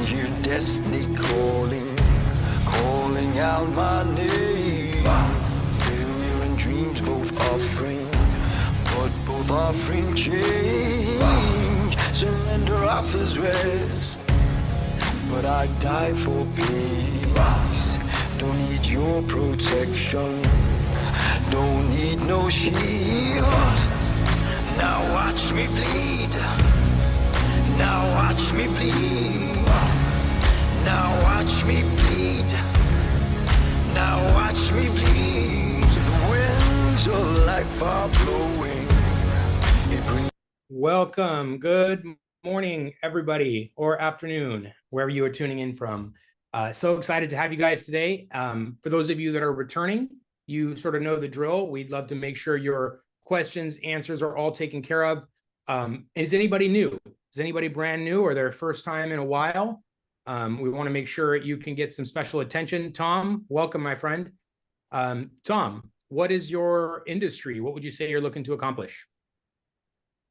hear destiny calling out my name. Failure and dreams both offering, but both offering change. Surrender offers rest, but I die for peace. Don't need your protection, don't need no shield. Now watch me bleed. Now watch me bleed. Now watch me bleed. Now watch me bleed. The winds of life are blowing. Welcome. Good morning, everybody, or afternoon, wherever you are tuning in from. So excited to have you guys today. For those of you that are returning, you sort of know the drill. We'd love to make sure your questions, answers are all taken care of. Is anybody new? Is anybody brand new or their first time in a while? We want to make sure you can get some special attention. Tom, welcome, my friend. Tom, what is your industry? What would you say you're looking to accomplish?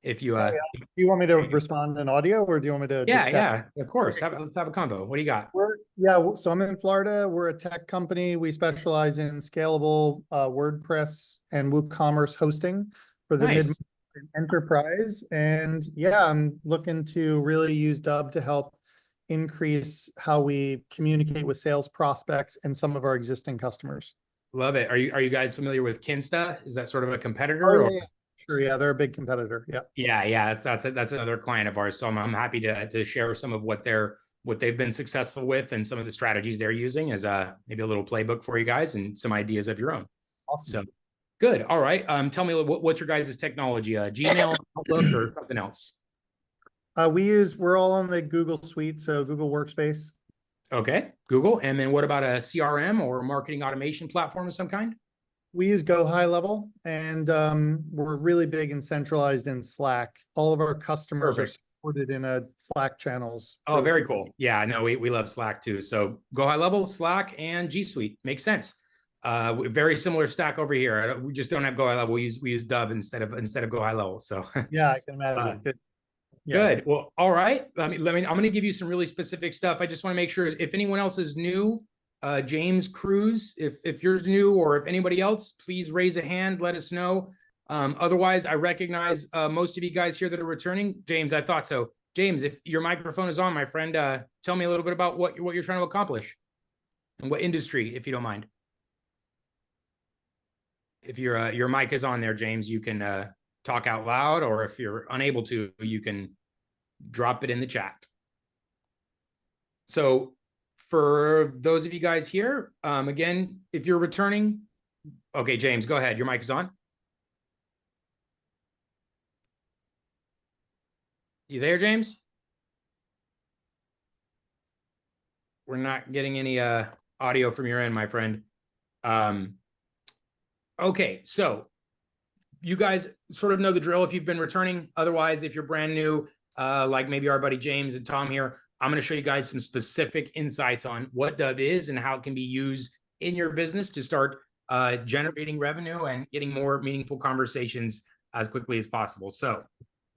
If you do you want me to respond in audio, or do you want me to just chat? of course. Let's have a convo. What do you got? So I'm in Florida. We're a tech company. We specialize in scalable WordPress and WooCommerce hosting for the mid enterprise. And yeah, I'm looking to really use Dubb to help increase how we communicate with sales prospects and some of our existing customers. Love it. Are you guys familiar with Kinsta? Is that sort of a competitor? Oh, yeah. Sure, yeah, they're a big competitor. Yeah. That's another client of ours. So I'm happy to share some of what they've been successful with and some of the strategies they're using as maybe a little playbook for you guys and some ideas of your own. Awesome. So good. All right. Tell me what's your guys' technology? Gmail, Outlook, or something else? We're all on the Google Suite, so Google Workspace. Okay, Google. And then what about a CRM or marketing automation platform of some kind? We use Go High Level, and we're really big and centralized in Slack. All of our customers are supported in a Slack channels. Oh, very cool. Yeah, no, we love Slack too. So Go High Level, Slack, and G Suite makes sense. Very similar stack over here. We just don't have Go High Level. We use Dubb instead of Go High Level. So yeah, I can imagine. Good. Yeah. Good. Well, all right. I'm going to give you some really specific stuff. I just want to make sure if anyone else is new. James Cruz, if you're new or if anybody else, please raise a hand, let us know. Otherwise, I recognize most of you guys here that are returning. James, I thought so. James, if your microphone is on, my friend, tell me a little bit about what you're trying to accomplish and what industry, if you don't mind. If your mic is on there, James, you can talk out loud, or if you're unable to, you can drop it in the chat. So for those of you guys here, again, if you're returning, okay, James, go ahead. Your mic is on. You there, James? We're not getting any audio from your end, my friend. Okay, so you guys sort of know the drill if you've been returning. Otherwise, if you're brand new, like maybe our buddy James and Tom here, I'm going to show you guys some specific insights on what Dubb is and how it can be used in your business to start generating revenue and getting more meaningful conversations as quickly as possible. So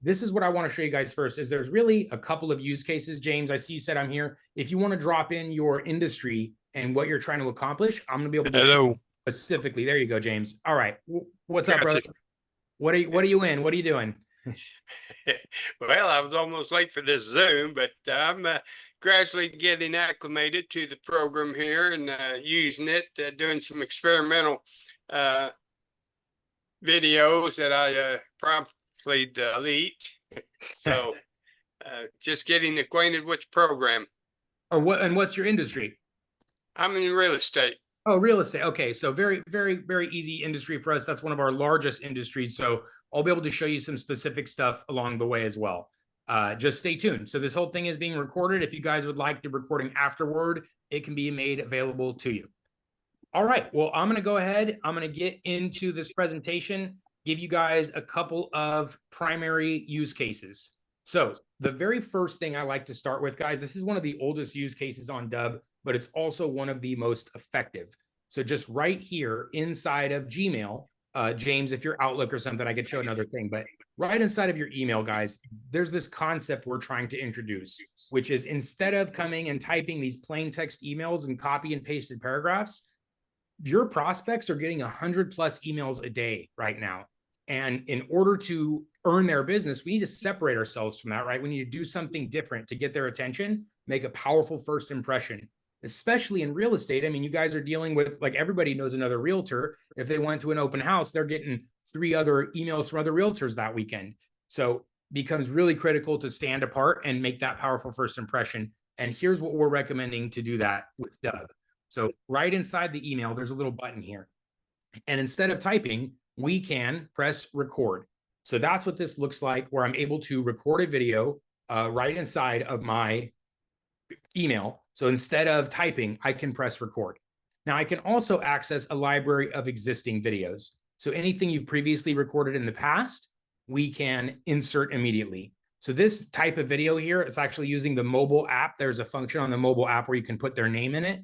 this is what I want to show you guys first. Is there's really a couple of use cases. James, I see you said I'm here. If you want to drop in your industry and what you're trying to accomplish, I'm going to be able to specifically. There you go, James. All right. What's up, brother? What are you in? What are you doing? Well, I was almost late for this Zoom, but I'm gradually getting acclimated to the program here and using it, doing some experimental videos that I promptly delete. So just getting acquainted with the program. And what's your industry? I'm in real estate. Oh, real estate. Okay. So very, very, very easy industry for us. That's one of our largest industries. So I'll be able to show you some specific stuff along the way as well. Just stay tuned. So this whole thing is being recorded. If you guys would like the recording afterward, it can be made available to you. All right. Well, I'm going to go ahead. I'm going to get into this presentation, give you guys a couple of primary use cases. So the very first thing I like to start with, guys, this is one of the oldest use cases on Dubb, but it's also one of the most effective. So just right here inside of Gmail, James, if you're Outlook or something, I could show another thing, but right inside of your email, guys, there's this concept we're trying to introduce, which is instead of coming and typing these plain text emails and copy and pasted paragraphs, your prospects are getting 100 plus emails a day right now. And in order to earn their business, we need to separate ourselves from that, right? We need to do something different to get their attention, make a powerful first impression, especially in real estate. I mean, you guys are dealing with, like, everybody knows another realtor. If they went to an open house, they're getting 3 other emails from other realtors that weekend. So it becomes really critical to stand apart and make that powerful first impression. And here's what we're recommending to do that with Dubb. So right inside the email, there's a little button here. And instead of typing, we can press record. So that's what this looks like, where I'm able to record a video right inside of my email. So instead of typing, I can press record. Now I can also access a library of existing videos. So anything you've previously recorded in the past, we can insert immediately. So this type of video here is actually using the mobile app. There's a function on the mobile app where you can put their name in it.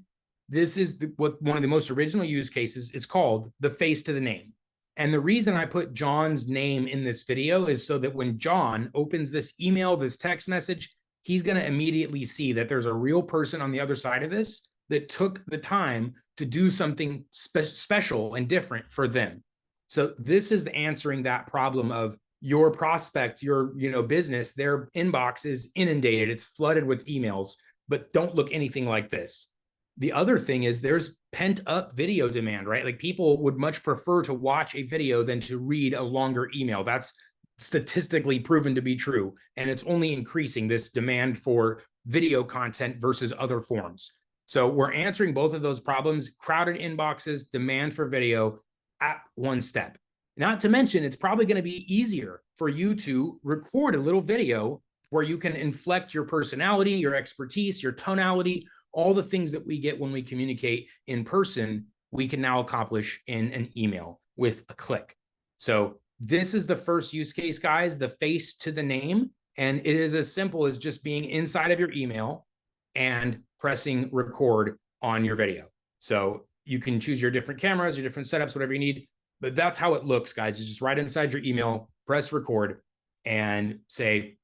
This is what one of the most original use cases is called the face to the name. And the reason I put John's name in this video is so that when John opens this email, this text message, he's going to immediately see that there's a real person on the other side of this that took the time to do something special and different for them. So this is answering that problem of your prospect, your business, their inbox is inundated, it's flooded with emails, but don't look anything like this. The other thing is there's pent up video demand, right? Like people would much prefer to watch a video than to read a longer email. That's statistically proven to be true. And it's only increasing, this demand for video content versus other forms. So we're answering both of those problems, crowded inboxes, demand for video at one step. Not to mention, it's probably going to be easier for you to record a little video where you can inflect your personality, your expertise, your tonality, all the things that we get when we communicate in person, we can now accomplish in an email with a click. So this is the first use case, guys, the face to the name. And it is as simple as just being inside of your email and pressing record on your video. So you can choose your different cameras, your different setups, whatever you need. But that's how it looks, guys. It's just right inside your email, press record and say,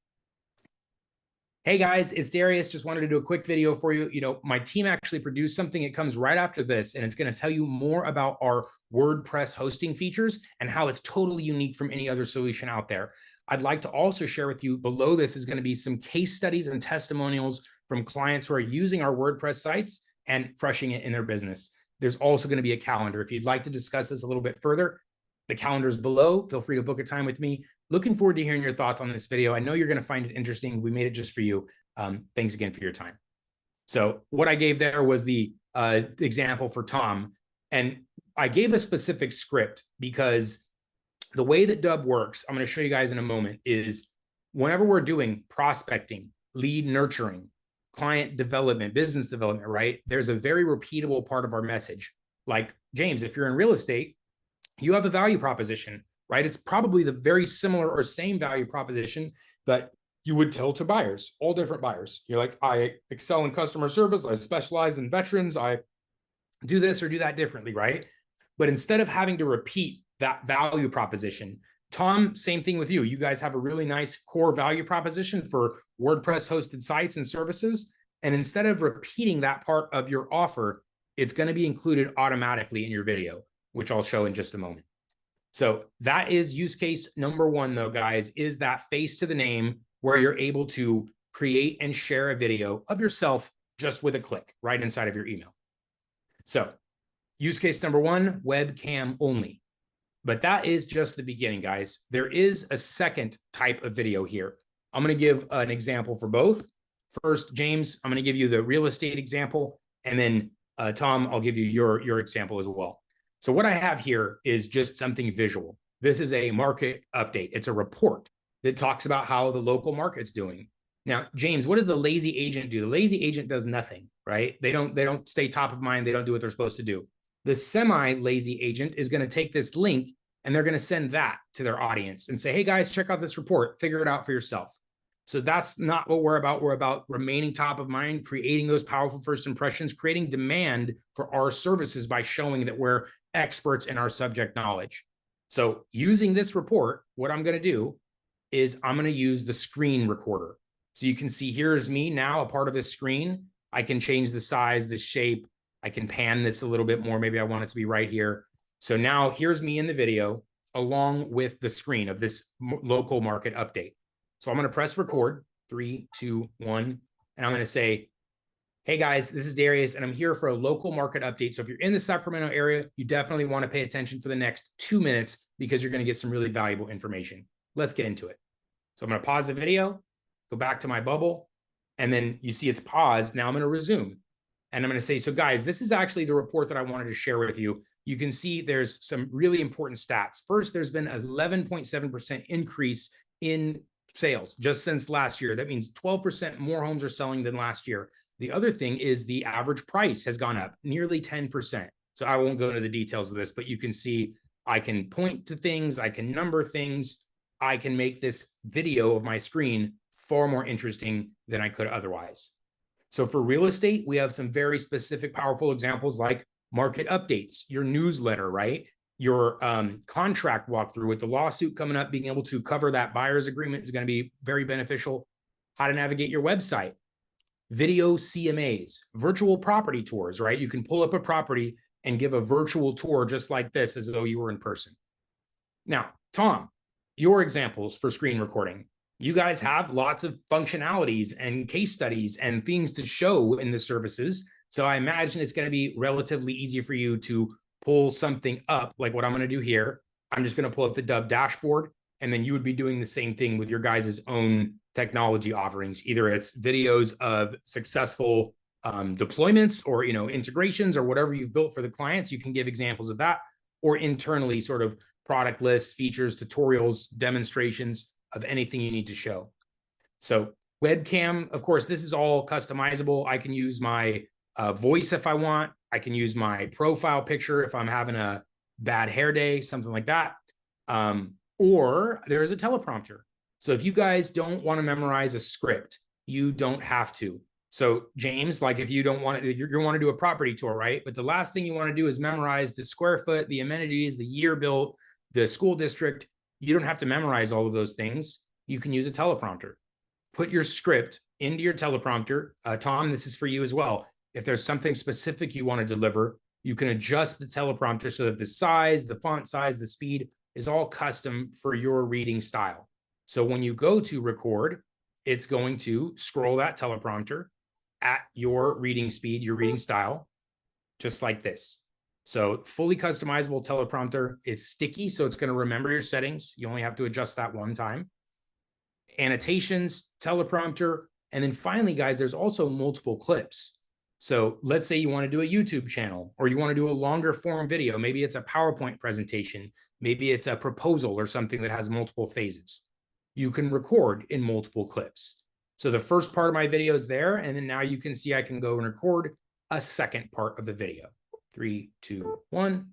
hey guys, it's Darius. Just wanted to do a quick video for you. My team actually produced something. It comes right after this, and it's going to tell you more about our WordPress hosting features and how it's totally unique from any other solution out there. I'd like to also share with you below this is going to be some case studies and testimonials from clients who are using our WordPress sites and crushing it in their business. There's also going to be a calendar. If you'd like to discuss this a little bit further, the calendar is below. Feel free to book a time with me. Looking forward to hearing your thoughts on this video. I know you're going to find it interesting. We made it just for you. Thanks again for your time. So what I gave there was the example for Tom. And I gave a specific script because the way that Dubb works, I'm going to show you guys in a moment, is whenever we're doing prospecting, lead nurturing, client development, business development, right? There's a very repeatable part of our message. Like, James, if you're in real estate, you have a value proposition, right? It's probably the very similar or same value proposition that you would tell to buyers, all different buyers. You're like, I excel in customer service. I specialize in veterans. I do this or do that differently, right? But instead of having to repeat that value proposition, Tom, same thing with you. You guys have a really nice core value proposition for WordPress hosted sites and services. And instead of repeating that part of your offer, it's going to be included automatically in your video, which I'll show in just a moment. So that is use case number one, though, guys, is that face to the name where you're able to create and share a video of yourself just with a click right inside of your email. So use case number one, webcam only. But that is just the beginning, guys. There is a second type of video here. I'm going to give an example for both. First, James, I'm going to give you the real estate example. And then Tom, I'll give you your example as well. So what I have here is just something visual. This is a market update. It's a report that talks about how the local market's doing. Now, James, what does the lazy agent do? The lazy agent does nothing, right? They don't stay top of mind. They don't do what they're supposed to do. The semi-lazy agent is going to take this link and they're going to send that to their audience and say, hey guys, check out this report, figure it out for yourself. So that's not what we're about. We're about remaining top of mind, creating those powerful first impressions, creating demand for our services by showing that we're experts in our subject knowledge. So using this report, what I'm going to do is I'm going to use the screen recorder. So you can see here's me now, a part of this screen. I can change the size, the shape. I can pan this a little bit more. Maybe I want it to be right here. So now here's me in the video along with the screen of this local market update. So I'm going to press record, 3, 2, 1, and I'm going to say, hey guys, this is Darius, and I'm here for a local market update. So if you're in the Sacramento area, you definitely want to pay attention for the next 2 minutes because you're going to get some really valuable information. Let's get into it. So I'm going to pause the video, go back to my bubble, and then you see it's paused. Now I'm going to resume. And I'm going to say, so guys, this is actually the report that I wanted to share with you. You can see there's some really important stats. First, there's been 11.7% increase in sales just since last year. That means 12% more homes are selling than last year. The other thing is the average price has gone up nearly 10%. So I won't go into the details of this, but you can see I can point to things, I can number things, I can make this video of my screen far more interesting than I could otherwise. So for real estate, we have some very specific, powerful examples like market updates, your newsletter, right? Your contract walkthrough with the lawsuit coming up, being able to cover that buyer's agreement is going to be very beneficial. How to navigate your website, video CMAs, virtual property tours, right? You can pull up a property and give a virtual tour just like this as though you were in person. Now, Tom, your examples for screen recording. You guys have lots of functionalities and case studies and things to show in the services. So I imagine it's going to be relatively easy for you to pull something up like what I'm going to do here. I'm just going to pull up the Dubb dashboard, and then you would be doing the same thing with your guys' own technology offerings. Either it's videos of successful deployments or integrations or whatever you've built for the clients. You can give examples of that, or internally sort of product lists, features, tutorials, demonstrations of anything you need to show. So webcam, of course, this is all customizable. I can use my voice if I want. I can use my profile picture if I'm having a bad hair day, something like that. Or there's a teleprompter. So if you guys don't want to memorize a script, you don't have to. So James, like if you don't want to, you want to do a property tour, right? But the last thing you want to do is memorize the square foot, the amenities, the year built, the school district. You don't have to memorize all of those things. You can use a teleprompter. Put your script into your teleprompter. Tom, this is for you as well. If there's something specific you want to deliver, you can adjust the teleprompter so that the size, the font size, the speed is all custom for your reading style. So when you go to record, it's going to scroll that teleprompter at your reading speed, your reading style, just like this. So fully customizable teleprompter is sticky, so it's going to remember your settings. You only have to adjust that one time. Annotations, teleprompter, and then finally, guys, there's also multiple clips. So let's say you want to do a YouTube channel, or you want to do a longer form video. Maybe it's a PowerPoint presentation. Maybe it's a proposal or something that has multiple phases. You can record in multiple clips. So the first part of my video is there, and then now you can see I can go and record a second part of the video. 3, 2, 1.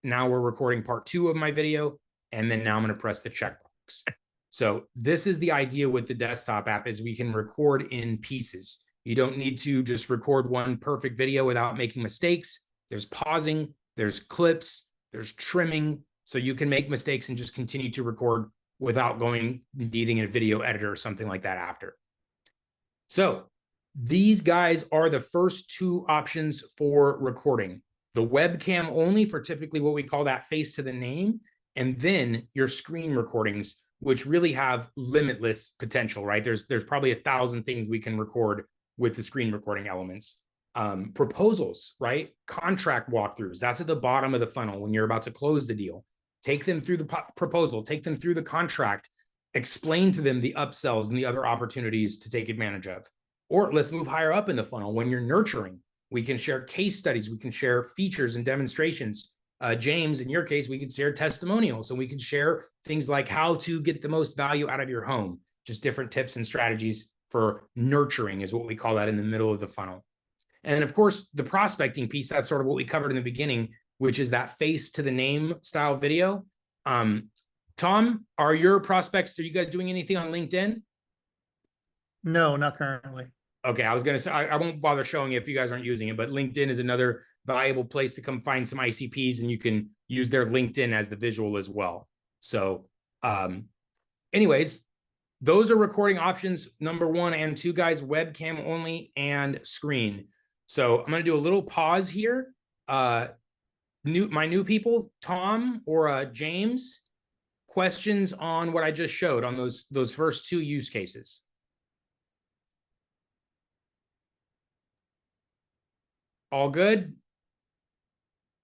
Now we're recording part 2 of my video, and then now I'm going to press the checkbox. So this is the idea with the desktop app, is we can record in pieces. You don't need to just record one perfect video without making mistakes. There's pausing, there's clips, there's trimming, so you can make mistakes and just continue to record without needing a video editor or something like that after. So these guys are the first 2 options for recording. The webcam only for typically what we call that face to the name, and then your screen recordings, which really have limitless potential, right? There's probably 1,000 things we can record with the screen recording elements. Proposals, right? Contract walkthroughs, that's at the bottom of the funnel when you're about to close the deal. Take them through the proposal, take them through the contract, explain to them the upsells and the other opportunities to take advantage of. Or let's move higher up in the funnel. When you're nurturing, we can share case studies, we can share features and demonstrations. James, in your case, we could share testimonials, and we could share things like how to get the most value out of your home, just different tips and strategies for nurturing is what we call that in the middle of the funnel. And then, of course, the prospecting piece, that's sort of what we covered in the beginning, which is that face to the name style video. Tom, are you guys doing anything on LinkedIn? No, not currently. Okay, I was going to say, I won't bother showing you if you guys aren't using it, but LinkedIn is another valuable place to come find some ICPs, and you use their LinkedIn as the visual as well. So anyways, those are recording options, number 1 and 2, guys, webcam only and screen. So I'm going to do a little pause here. My new people, Tom or James, questions on what I just showed on those first 2 use cases. All good?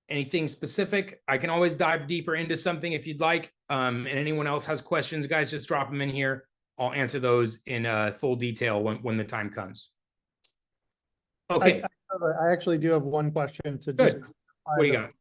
Anything specific? I can always dive deeper into something if you'd like. And anyone else has questions, guys, just drop them in here. I'll answer those in full detail when the time comes. Okay. I actually do have one question to Good. just What do you got?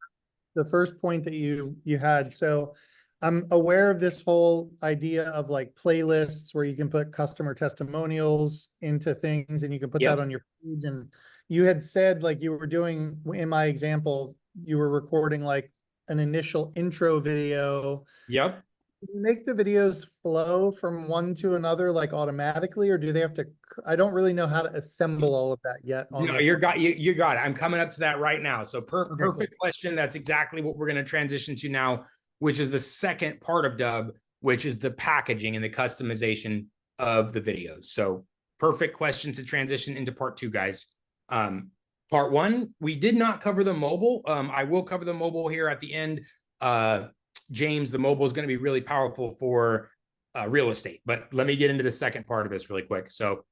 the first point that you had. So I'm aware of this whole idea of like playlists where you can put customer testimonials into things and you can put that on your page. And you had said, like, you were doing, in my example, you were recording like an initial intro video. Yep. Do you make the videos flow from one to another like automatically, or do they have to? I don't really know how to assemble all of that yet. No, you got it. I'm coming up to that right now. So perfect question. That's exactly what we're going to transition to now, which is the second part of Dubb, which is the packaging and the customization of the videos. So perfect question to transition into part 2, guys. Part 1, we did not cover the mobile. I will cover the mobile here at the end. James, the mobile is going to be really powerful for real estate, but let me get into the second part of this really quick. So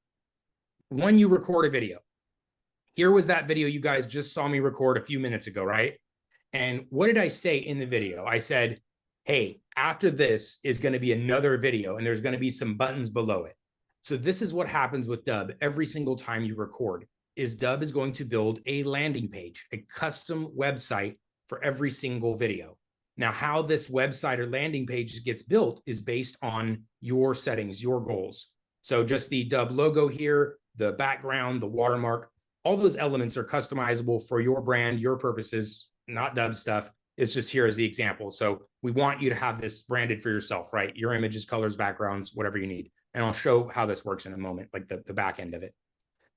when you record a video, here was that video you guys just saw me record a few minutes ago, right? And what did I say in the video? I said, hey, after this is going to be another video and there's going to be some buttons below it. So this is what happens with Dubb every single time you record, is Dubb is going to build a landing page, a custom website for every single video. Now, how this website or landing page gets built is based on your settings, your goals. So just the Dubb logo here, the background, the watermark, all those elements are customizable for your brand, your purposes, not Dubb stuff. It's just here as the example. So we want you to have this branded for yourself, right? Your images, colors, backgrounds, whatever you need. And I'll show how this works in a moment, like the back end of it.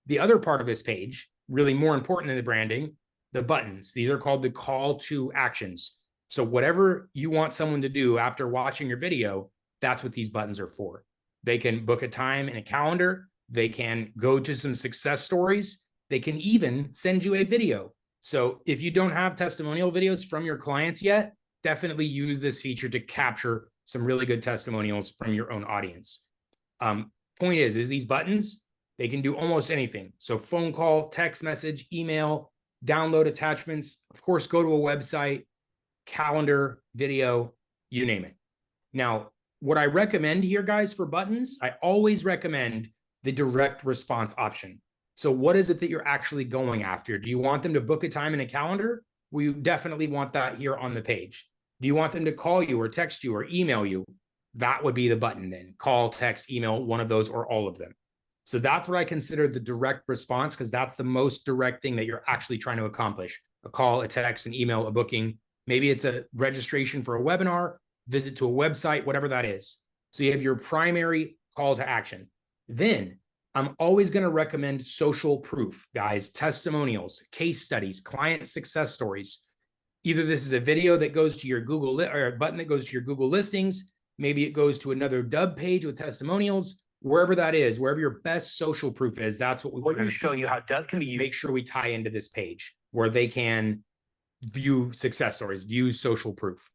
The other part of this page, really more important than the branding, the buttons. These are called the call to actions. So whatever you want someone to do after watching your video, that's what these buttons are for. They can book a time in a calendar. They can go to some success stories. They can even send you a video. So if you don't have testimonial videos from your clients yet, definitely use this feature to capture some really good testimonials from your own audience. Point is these buttons, they can do almost anything. So phone call, text message, email, download attachments, of course, go to a website, calendar, video, you name it. Now, what I recommend here, guys, for buttons, I always recommend the direct response option. So what is it that you're actually going after? Do you want them to book a time in a calendar? We definitely want that here on the page. Do you want them to call you or text you or email you? That would be the button then. Call, text, email, one of those or all of them. So that's what I consider the direct response, because that's the most direct thing that you're actually trying to accomplish. A call, a text, an email, a booking. Maybe it's a registration for a webinar, visit to a website, whatever that is. So you have your primary call to action. Then I'm always going to recommend social proof, guys, testimonials, case studies, client success stories. Either this is a video that goes to your Google or a button that goes to your Google listings. Maybe it goes to another Dubb page with testimonials, wherever that is, wherever your best social proof is. That's what we want to show you how Dubb can be used. Make sure we tie into this page where they can view success stories, view social proof.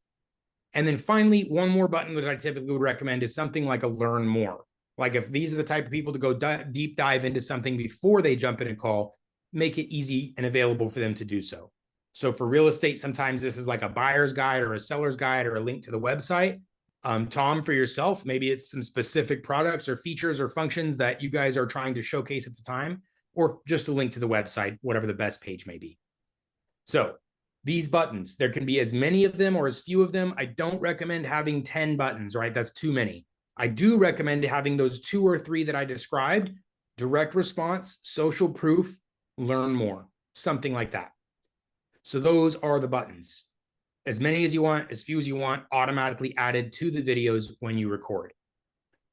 And then finally, one more button that I typically would recommend is something like a learn more. Like if these are the type of people to go deep dive into something before they jump in a call, make it easy and available for them to do so. So for real estate, sometimes this is like a buyer's guide or a seller's guide or a link to the website. Tom, for yourself, maybe it's some specific products or features or functions that you guys are trying to showcase at the time, or just a link to the website, whatever the best page may be. So these buttons, there can be as many of them or as few of them. I don't recommend having 10 buttons, right? That's too many. I do recommend having those 2 or 3 that I described: direct response, social proof, learn more, something like that. So those are the buttons. As many as you want, as few as you want, automatically added to the videos when you record.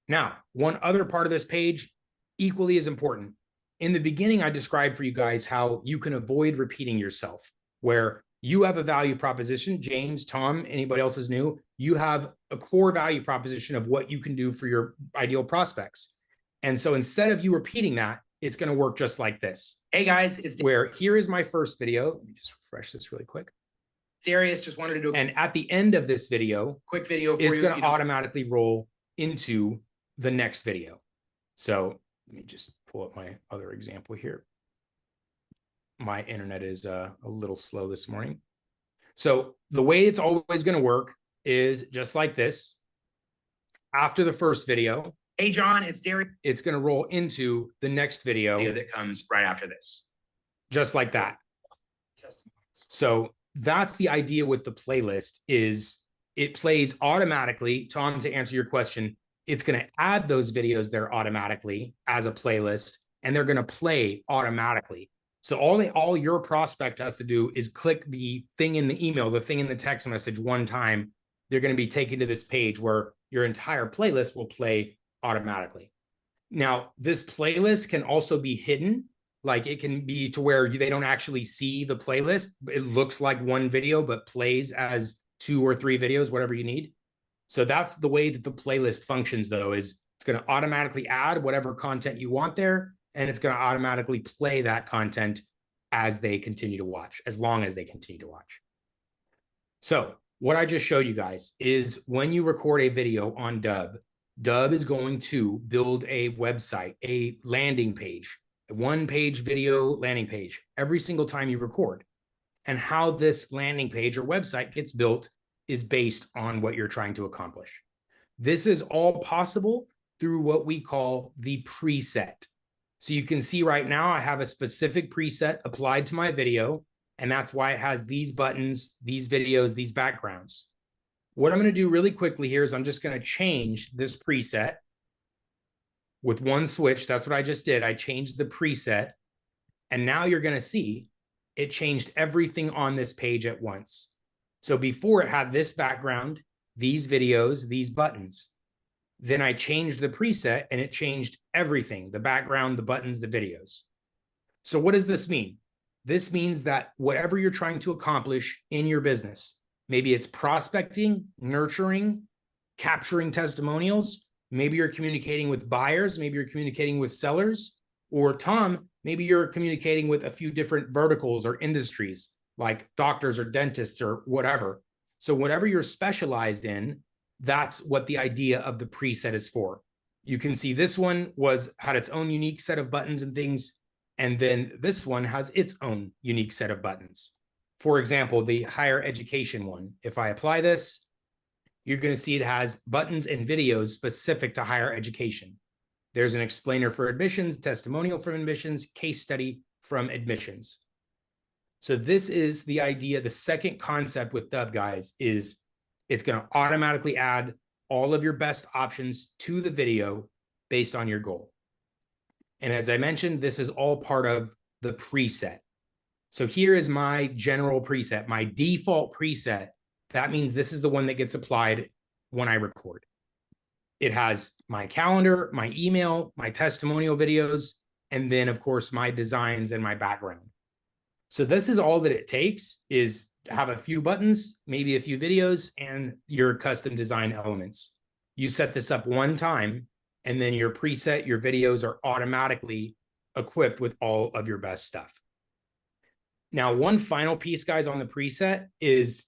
Now, one other part of this page, equally as important. In the beginning, I described for you guys how you can avoid repeating yourself, where You have a value proposition. James, Tom, anybody else is new. You have a core value proposition of what you can do for your ideal prospects. And so instead of you repeating that, it's going to work just like this. Hey guys, it's where here is my first video. Let me just refresh this really quick. Darius just wanted to do, and at the end of this video, quick video, it's going to automatically roll into the next video. So let me just pull up my other example here. My internet is a little slow this morning. So the way it's always going to work is just like this. After the first video, hey John, it's Derek. It's going to roll into the next video that comes right after this. Just like that. So that's the idea with the playlist is it plays automatically. Tom, to answer your question, it's going to add those videos there automatically as a playlist, and they're going to play automatically. So all your prospect has to do is click the thing in the email, the thing in the text message one time. They're going to be taken to this page where your entire playlist will play automatically. Now, this playlist can also be hidden. Like it can be to where they don't actually see the playlist. It looks like one video, but plays as 2 or 3 videos, whatever you need. So that's the way that the playlist functions, though, is it's going to automatically add whatever content you want there. And it's going to automatically play that content as they continue to watch, as long as they continue to watch. So what I just showed you guys is when you record a video on Dubb, Dubb is going to build a website, a landing page, a 1-page video landing page every single time you record. And how this landing page or website gets built is based on what you're trying to accomplish. This is all possible through what we call the preset. So you can see right now, I have a specific preset applied to my video, and that's why it has these buttons, these videos, these backgrounds. What I'm going to do really quickly here is I'm just going to change this preset with one switch. That's what I just did. I changed the preset, and now you're going to see it changed everything on this page at once. So before it had this background, these videos, these buttons. Then I changed the preset and it changed everything, the background, the buttons, the videos. So what does this mean? This means that whatever you're trying to accomplish in your business, maybe it's prospecting, nurturing, capturing testimonials, maybe you're communicating with buyers, maybe you're communicating with sellers, or Tom, maybe you're communicating with a few different verticals or industries like doctors or dentists or whatever. So whatever you're specialized in, that's what the idea of the preset is for. You can see this one had its own unique set of buttons and things, and then this one has its own unique set of buttons. For example, the higher education one, if I apply this, you're going to see it has buttons and videos specific to higher education. There's an explainer for admissions, testimonial from admissions, case study from admissions. So this is the idea. The second concept with Dubb, guys, is it's going to automatically add all of your best options to the video based on your goal. And as I mentioned, this is all part of the preset. So here is my general preset, my default preset. That means this is the one that gets applied when I record. It has my calendar, my email, my testimonial videos, and then of course my designs and my background. So this is all that it takes, is have a few buttons, maybe a few videos, and your custom design elements. You set this up one time, and then your preset, your videos are automatically equipped with all of your best stuff. Now, one final piece, guys, on the preset is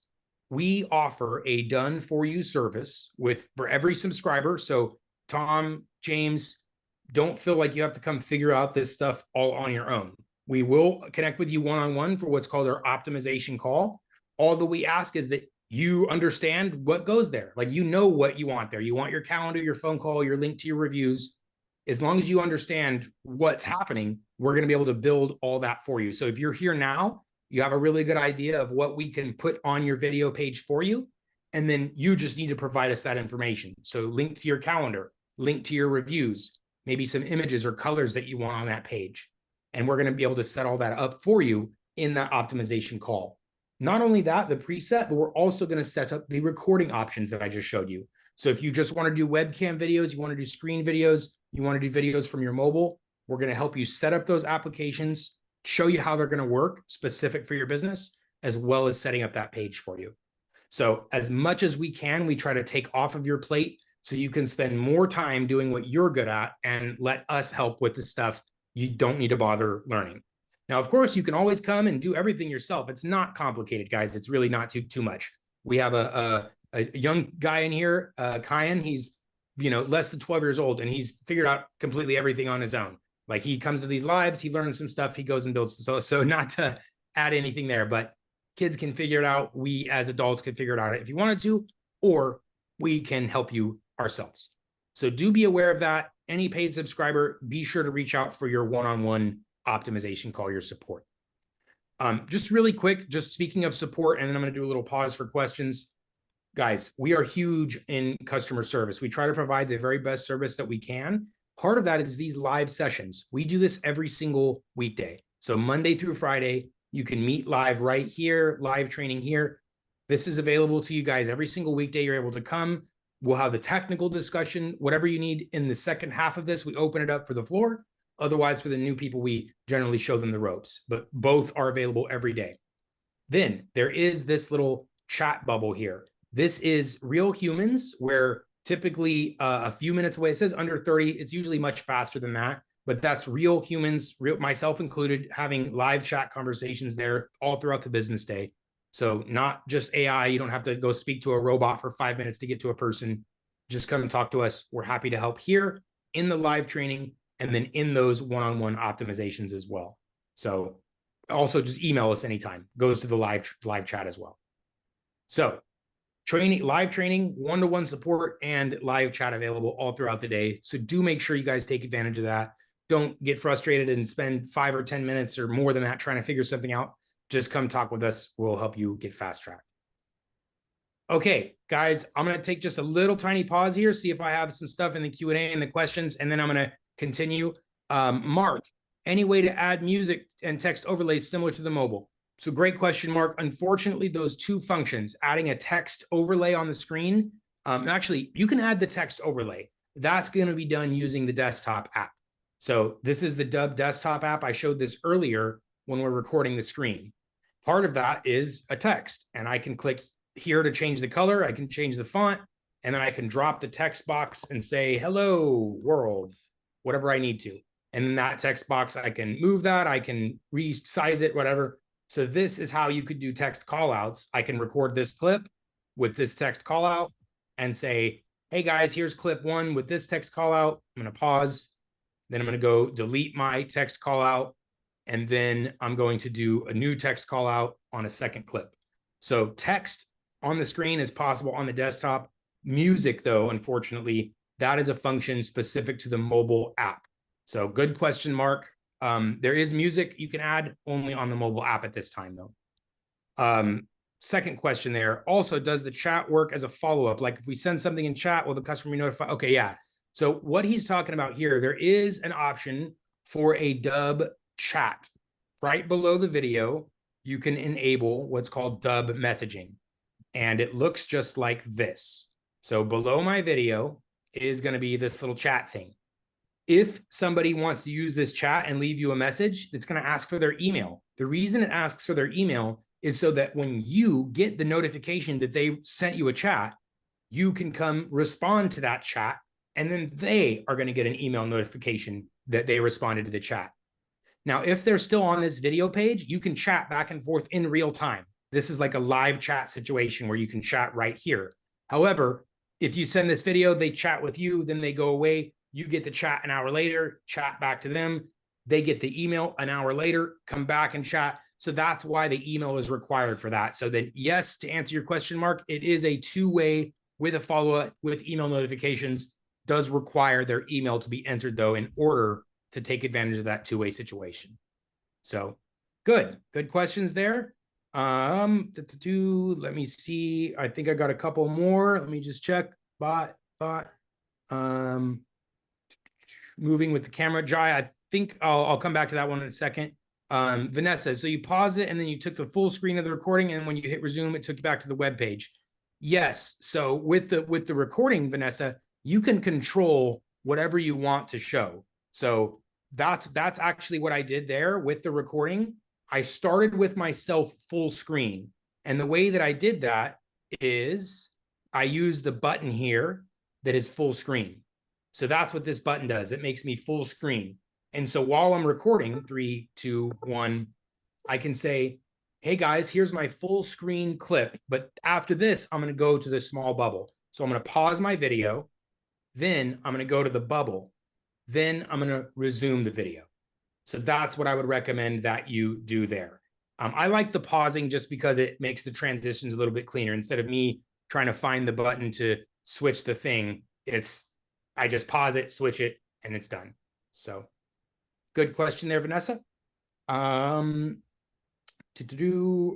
we offer a done-for-you service for every subscriber. So Tom, James, don't feel like you have to come figure out this stuff all on your own. We will connect with you one-on-one for what's called our optimization call. All that we ask is that you understand what goes there. Like, you know what you want there. You want your calendar, your phone call, your link to your reviews. As long as you understand what's happening, we're going to be able to build all that for you. So if you're here now, you have a really good idea of what we can put on your video page for you. And then you just need to provide us that information. So link to your calendar, link to your reviews, maybe some images or colors that you want on that page. And we're going to be able to set all that up for you in that optimization call. Not only that, the preset, but we're also going to set up the recording options that I just showed you. So if you just want to do webcam videos, you want to do screen videos, you want to do videos from your mobile, we're going to help you set up those applications, show you how they're going to work specific for your business. as well as setting up that page for you. So as much as we can, we try to take off of your plate so you can spend more time doing what you're good at and let us help with the stuff you don't need to bother learning. Now, of course, you can always come and do everything yourself. It's not complicated, guys. It's really not too much. We have a young guy in here, Kyan. He's, less than 12 years old, and he's figured out completely everything on his own. Like, he comes to these lives, he learns some stuff, he goes and builds. So not to add anything there, but kids can figure it out. We as adults can figure it out if you wanted to, or we can help you ourselves. So do be aware of that. Any paid subscriber, be sure to reach out for your one-on-one optimization call, your support. Just really quick, just speaking of support, and then I'm going to do a little pause for questions. Guys, we are huge in customer service. We try to provide the very best service that we can. Part of that is these live sessions. We do this every single weekday. So Monday through Friday, you can meet live right here, live training here. This is available to you guys every single weekday. You're able to come. We'll have the technical discussion, whatever you need in the second half of this. We open it up for the floor. Otherwise, for the new people, we generally show them the ropes, but both are available every day. Then there is this little chat bubble here. This is real humans, where typically a few minutes away, it says under 30. It's usually much faster than that, but that's real humans, myself included, having live chat conversations there all throughout the business day. So not just AI. You don't have to go speak to a robot for 5 minutes to get to a person. Just come and talk to us. We're happy to help here in the live training, and then in those one-on-one optimizations as well. So also just email us anytime. Goes to the live chat as well. So live training, one-to-one support, and live chat available all throughout the day. So do make sure you guys take advantage of that. Don't get frustrated and spend 5 or 10 minutes or more than that trying to figure something out. Just come talk with us. We'll help you get fast-tracked. Okay, guys, I'm going to take just a little tiny pause here, see if I have some stuff in the Q&A and the questions, and then I'm going to continue. Mark, any way to add music and text overlays similar to the mobile? So great question, Mark. Unfortunately, those two functions, adding a text overlay on the screen, actually, you can add the text overlay. That's going to be done using the desktop app. So this is the Dubb desktop app. I showed this earlier when we're recording the screen. Part of that is a text, and I can click here to change the color. I can change the font, and then I can drop the text box and say, hello, world, whatever I need to. And in that text box, I can move that. I can resize it, whatever. So this is how you could do text callouts. I can record this clip with this text callout and say, hey guys, here's clip 1 with this text callout. I'm going to pause. Then I'm going to go delete my text callout. And then I'm going to do a new text callout on a second clip. So text on the screen is possible on the desktop. Music, though, unfortunately, that is a function specific to the mobile app. So good question, Mark. There is music you can add only on the mobile app at this time, though. Second question there. Also, does the chat work as a follow-up? Like if we send something in chat, will the customer be notified? Okay, yeah. So what he's talking about here, there is an option for a Dubb chat. Right below the video, you can enable what's called Dubb messaging. And it looks just like this. So below my video is going to be this little chat thing. If somebody wants to use this chat and leave you a message, it's going to ask for their email. The reason it asks for their email is so that when you get the notification that they sent you a chat, you can come respond to that chat, and then they are going to get an email notification that they responded to the chat. Now, if they're still on this video page, you can chat back and forth in real time. This is like a live chat situation where you can chat right here. However, if you send this video, they chat with you, then they go away. You get the chat an hour later, chat back to them. They get the email an hour later, come back and chat. So that's why the email is required for that. So then, yes, to answer your question, Mark, it is a two-way with a follow-up with email notifications. Does require their email to be entered, though, in order to take advantage of that two-way situation. So good questions there. Let me see. I think I got a couple more. Let me just check. Bot. Moving with the camera. Jai, I think I'll come back to that one in a second. Vanessa, so you pause it and then you took the full screen of the recording, and when you hit resume, it took you back to the web page. Yes. So with the recording, Vanessa, you can control whatever you want to show. So that's actually what I did there with the recording. I started with myself full screen. And the way that I did that is I use the button here that is full screen. So that's what this button does. It makes me full screen. And so while I'm recording, 3, 2, 1, I can say, hey guys, here's my full screen clip. But after this, I'm going to go to the small bubble. So I'm going to pause my video. Then I'm going to go to the bubble. Then I'm going to resume the video. So that's what I would recommend that you do there. I like the pausing just because it makes the transitions a little bit cleaner. Instead of me trying to find the button to switch the thing, I just pause it, switch it, and it's done. So good question there, Vanessa.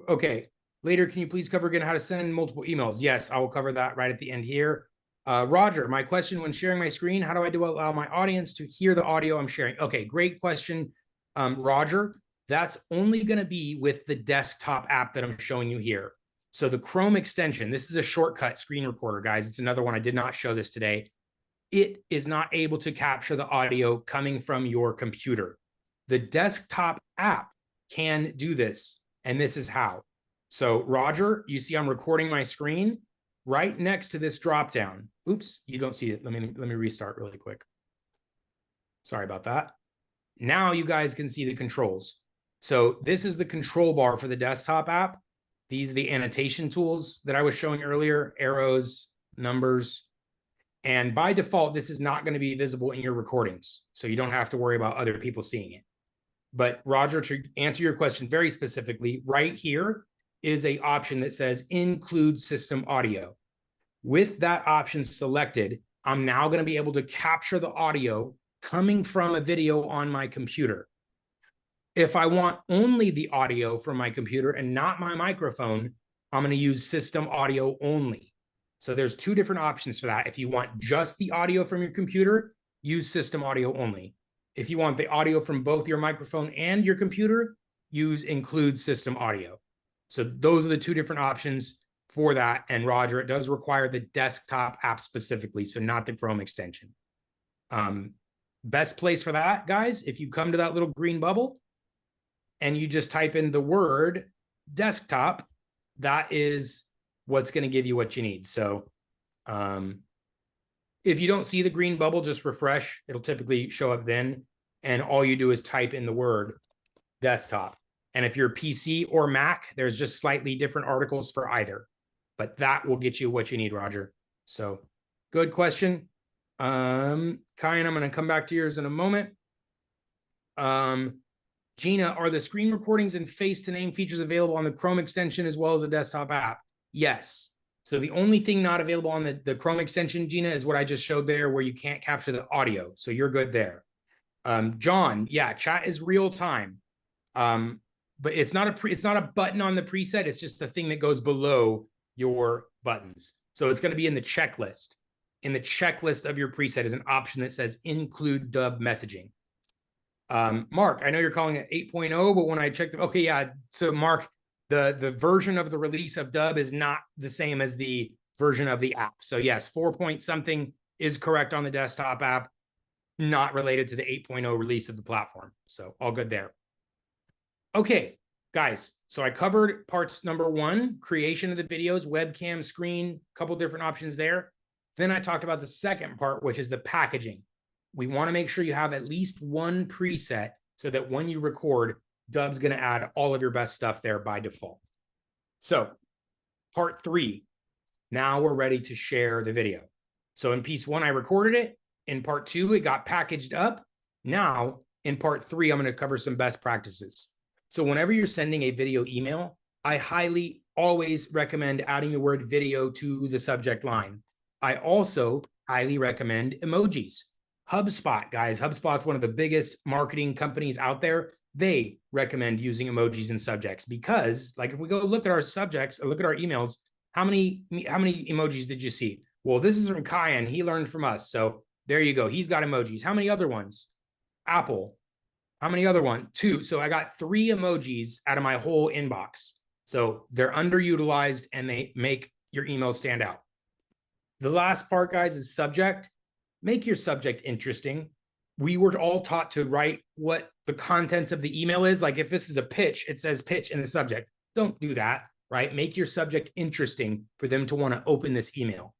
Okay. Later, can you please cover again how to send multiple emails? Yes, I will cover that right at the end here. Roger, my question when sharing my screen, how do I allow my audience to hear the audio I'm sharing? Okay, great question, Roger. That's only going to be with the desktop app that I'm showing you here. So the Chrome extension, this is a shortcut screen recorder, guys. It's another one. I did not show this today. It is not able to capture the audio coming from your computer. The desktop app can do this, and this is how. So Roger, you see I'm recording my screen right next to this dropdown. Oops, you don't see it. Let me restart really quick. Sorry about that. Now you guys can see the controls. So this is the control bar for the desktop app. These are the annotation tools that I was showing earlier, arrows, numbers. And by default, this is not going to be visible in your recordings. So you don't have to worry about other people seeing it. But Roger, to answer your question very specifically, right here is an option that says include system audio. With that option selected, I'm now going to be able to capture the audio coming from a video on my computer. If I want only the audio from my computer and not my microphone, I'm going to use system audio only. So there's two different options for that. If you want just the audio from your computer, use system audio only. If you want the audio from both your microphone and your computer, use include system audio. So those are the two different options for that. And Roger, it does require the desktop app specifically, so not the Chrome extension. Best place for that, guys, if you come to that little green bubble and you just type in the word desktop, that is what's going to give you what you need. So if you don't see the green bubble, just refresh. It'll typically show up then. And all you do is type in the word desktop. And if you're PC or Mac, there's just slightly different articles for either. But that will get you what you need, Roger. So good question. Kyan, I'm going to come back to yours in a moment. Gina, are the screen recordings and face-to-name features available on the Chrome extension as well as the desktop app? Yes. So the only thing not available on the Chrome extension, Gina, is what I just showed there where you can't capture the audio. So you're good there. John, yeah, chat is real time. But it's not a button on the preset. It's just the thing that goes below your buttons. So it's going to be in the checklist. In the checklist of your preset is an option that says include Dubb messaging. Mark, I know you're calling it 8.0, but when I checked, okay, yeah. So Mark, the version of the release of Dubb is not the same as the version of the app. So yes, 4 point something is correct on the desktop app, not related to the 8.0 release of the platform. So all good there. Okay, guys, so I covered parts number 1, creation of the videos, webcam, screen, a couple different options there. Then I talked about the second part, which is the packaging. We want to make sure you have at least one preset so that when you record, Dubb's going to add all of your best stuff there by default. So part 3, now we're ready to share the video. So in piece 1, I recorded it. In part 2, it got packaged up. Now in part 3, I'm going to cover some best practices. So whenever you're sending a video email, I highly always recommend adding the word video to the subject line. I also highly recommend emojis. HubSpot, guys, HubSpot's one of the biggest marketing companies out there. They recommend using emojis in subjects because, like, if we go look at our subjects, look at our emails, how many emojis did you see? Well, this is from Kyan. He learned from us. So there you go. He's got emojis. How many other ones? Apple. How many other ones? 2. So I got 3 emojis out of my whole inbox. So they're underutilized and they make your emails stand out. The last part, guys, is subject. Make your subject interesting. we were all taught to write what the contents of the email is. Like if this is a pitch, it says pitch in the subject. Don't do that, right? Make your subject interesting for them to want to open this email.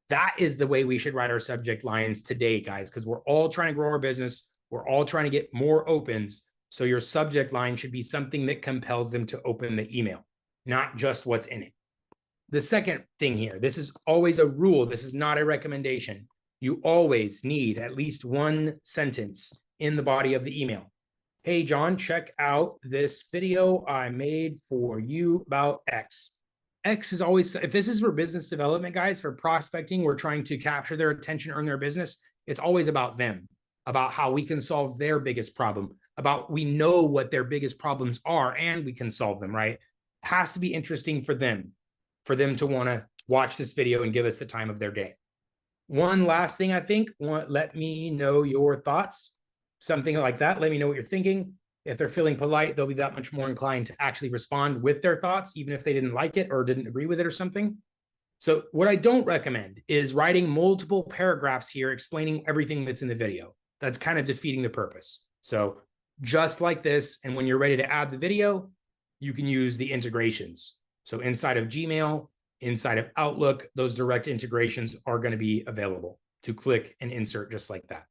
That is the way we should write our subject lines today, guys, because we're all trying to grow our business. We're all trying to get more opens. So your subject line should be something that compels them to open the email, not just what's in it. The second thing here, this is always a rule. This is not a recommendation. You always need at least one sentence in the body of the email. Hey, John, check out this video I made for you about X. X is always, if this is for business development, guys, for prospecting, we're trying to capture their attention, earn their business. It's always about them, about how we can solve their biggest problem, about we know what their biggest problems are and we can solve them, right? It has to be interesting for them to want to watch this video and give us the time of their day. One last thing, I think, let me know your thoughts, something like that. Let me know what you're thinking. If they're feeling polite, they'll be that much more inclined to actually respond with their thoughts, even if they didn't like it or didn't agree with it or something. So what I don't recommend is writing multiple paragraphs here explaining everything that's in the video. That's kind of defeating the purpose. So just like this, and when you're ready to add the video, you can use the integrations. So inside of Gmail, inside of Outlook, those direct integrations are going to be available to click and insert just like that.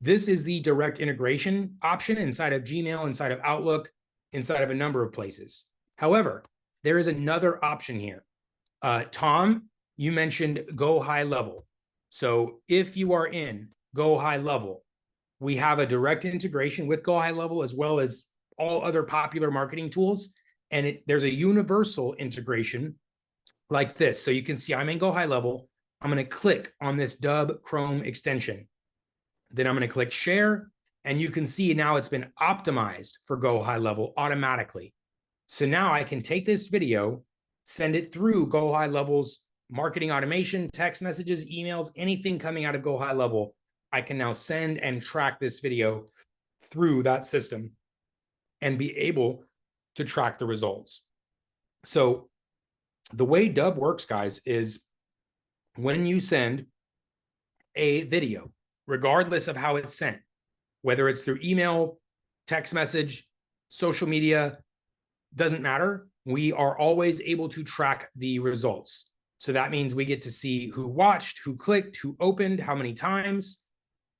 This is the direct integration option inside of Gmail, inside of Outlook, inside of a number of places. However, there is another option here. Tom, you mentioned Go High Level. So if you are in Go High Level, we have a direct integration with Go High Level as well as all other popular marketing tools. And there's a universal integration like this. So you can see I'm in Go High Level. I'm going to click on this Dubb Chrome extension. Then I'm going to click share. And you can see now it's been optimized for Go High Level automatically. So now I can take this video, send it through Go High Level's marketing automation, text messages, emails, anything coming out of Go High Level. I can now send and track this video through that system and be able to track the results. So the way Dubb works, guys, is when you send a video, regardless of how it's sent, whether it's through email, text message, social media, doesn't matter. We are always able to track the results. So that means we get to see who watched, who clicked, who opened, how many times.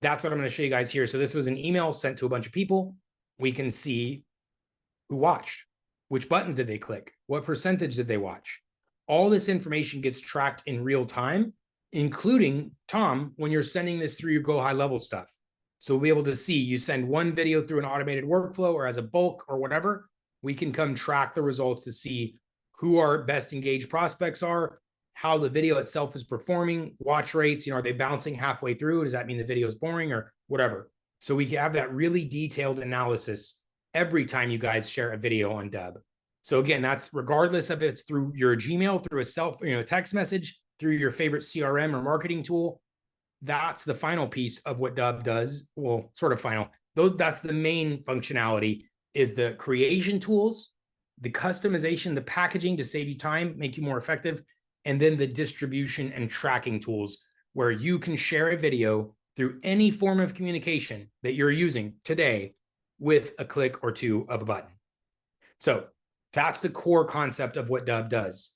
That's what I'm going to show you guys here. So this was an email sent to a bunch of people. We can see who watched, which buttons did they click, what percentage did they watch. All this information gets tracked in real time, including Tom, when you're sending this through your Go High Level stuff. So we'll be able to see you send one video through an automated workflow or as a bulk or whatever, we can come track the results to see who our best engaged prospects are, how the video itself is performing, watch rates, are they bouncing halfway through? Does that mean the video is boring or whatever? So we can have that really detailed analysis every time you guys share a video on Dubb. So again, that's regardless of if it's through your Gmail, through a text message, through your favorite CRM or marketing tool. That's the final piece of what Dubb does. Well, sort of final. That's the main functionality is the creation tools, the customization, the packaging to save you time, make you more effective, and then the distribution and tracking tools where you can share a video through any form of communication that you're using today with a click or two of a button. So that's the core concept of what Dubb does.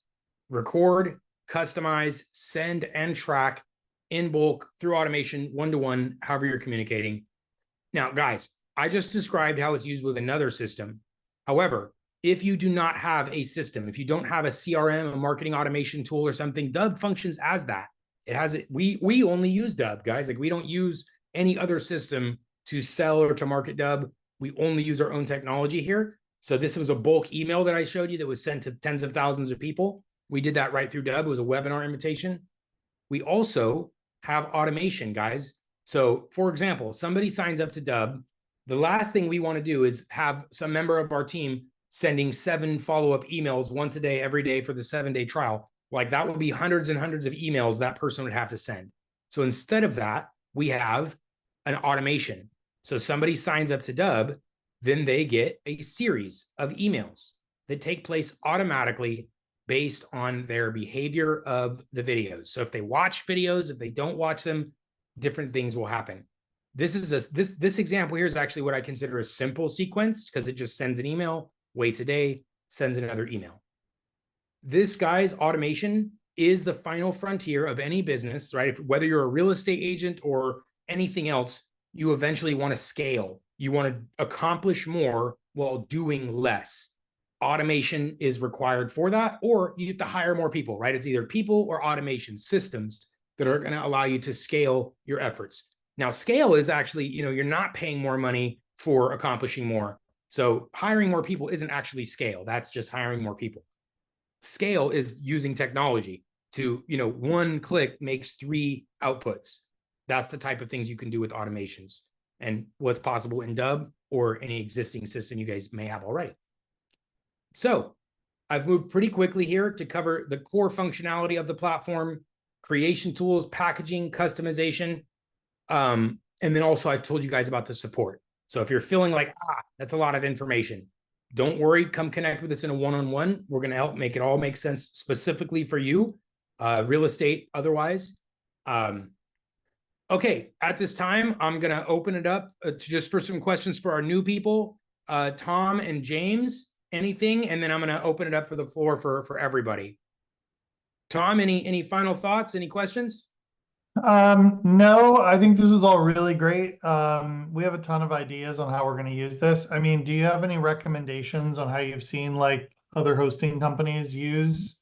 Record, customize, send, and track in bulk through automation, one-to-one, however you're communicating. Now, guys, I just described how it's used with another system. However, if you do not have a system, if you don't have a CRM, a marketing automation tool or something, Dubb functions as that. It has it. We only use Dubb, guys. Like we don't use any other system to sell or to market Dubb. We only use our own technology here. So this was a bulk email that I showed you that was sent to tens of thousands of people. We did that right through Dubb. It was a webinar invitation. We also have automation, guys. So for example, somebody signs up to Dubb. The last thing we want to do is have some member of our team sending 7 follow-up emails once a day, every day for the 7-day trial. Like that would be hundreds and hundreds of emails that person would have to send. So instead of that, we have an automation. So somebody signs up to Dubb, then they get a series of emails that take place automatically based on their behavior of the videos. So if they watch videos, if they don't watch them, different things will happen. this example here is actually what I consider a simple sequence because it just sends an email, waits a day, sends another email. This guy's automation is the final frontier of any business, right? Whether you're a real estate agent or anything else, you eventually want to scale. You want to accomplish more while doing less. Automation is required for that, or you have to hire more people, right? It's either people or automation systems that are going to allow you to scale your efforts. Now, scale is actually, you're not paying more money for accomplishing more. So hiring more people isn't actually scale. That's just hiring more people. Scale is using technology to, one click makes 3 outputs. That's the type of things you can do with automations and what's possible in Dubb or any existing system you guys may have already. So I've moved pretty quickly here to cover the core functionality of the platform, creation tools, packaging, customization. And then also I told you guys about the support. So if you're feeling like, that's a lot of information, don't worry, come connect with us in a one-on-one. We're going to help make it all make sense specifically for you, real estate, otherwise. Okay, at this time, I'm going to open it up just for some questions for our new people, Tom and James. Anything, and then I'm going to open it up for the floor for everybody. Tom, any final thoughts? Any questions? No, I think this was all really great. We have a ton of ideas on how we're going to use this. I mean, do you have any recommendations on how you've seen like other hosting companies use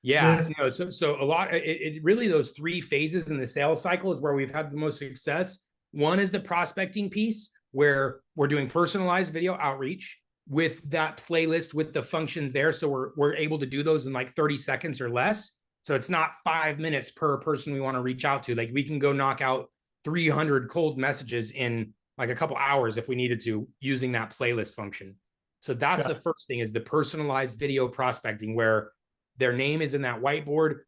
this? So a lot, it really, those 3 phases in the sales cycle is where we've had the most success. One is the prospecting piece, where we're doing personalized video outreach with that playlist with the functions there. So we're able to do those in like 30 seconds or less. So it's not 5 minutes per person we want to reach out to. Like we can go knock out 300 cold messages in like a couple hours if we needed to, using that playlist function. So that's the first thing, is the personalized video prospecting, where their name is in that whiteboard.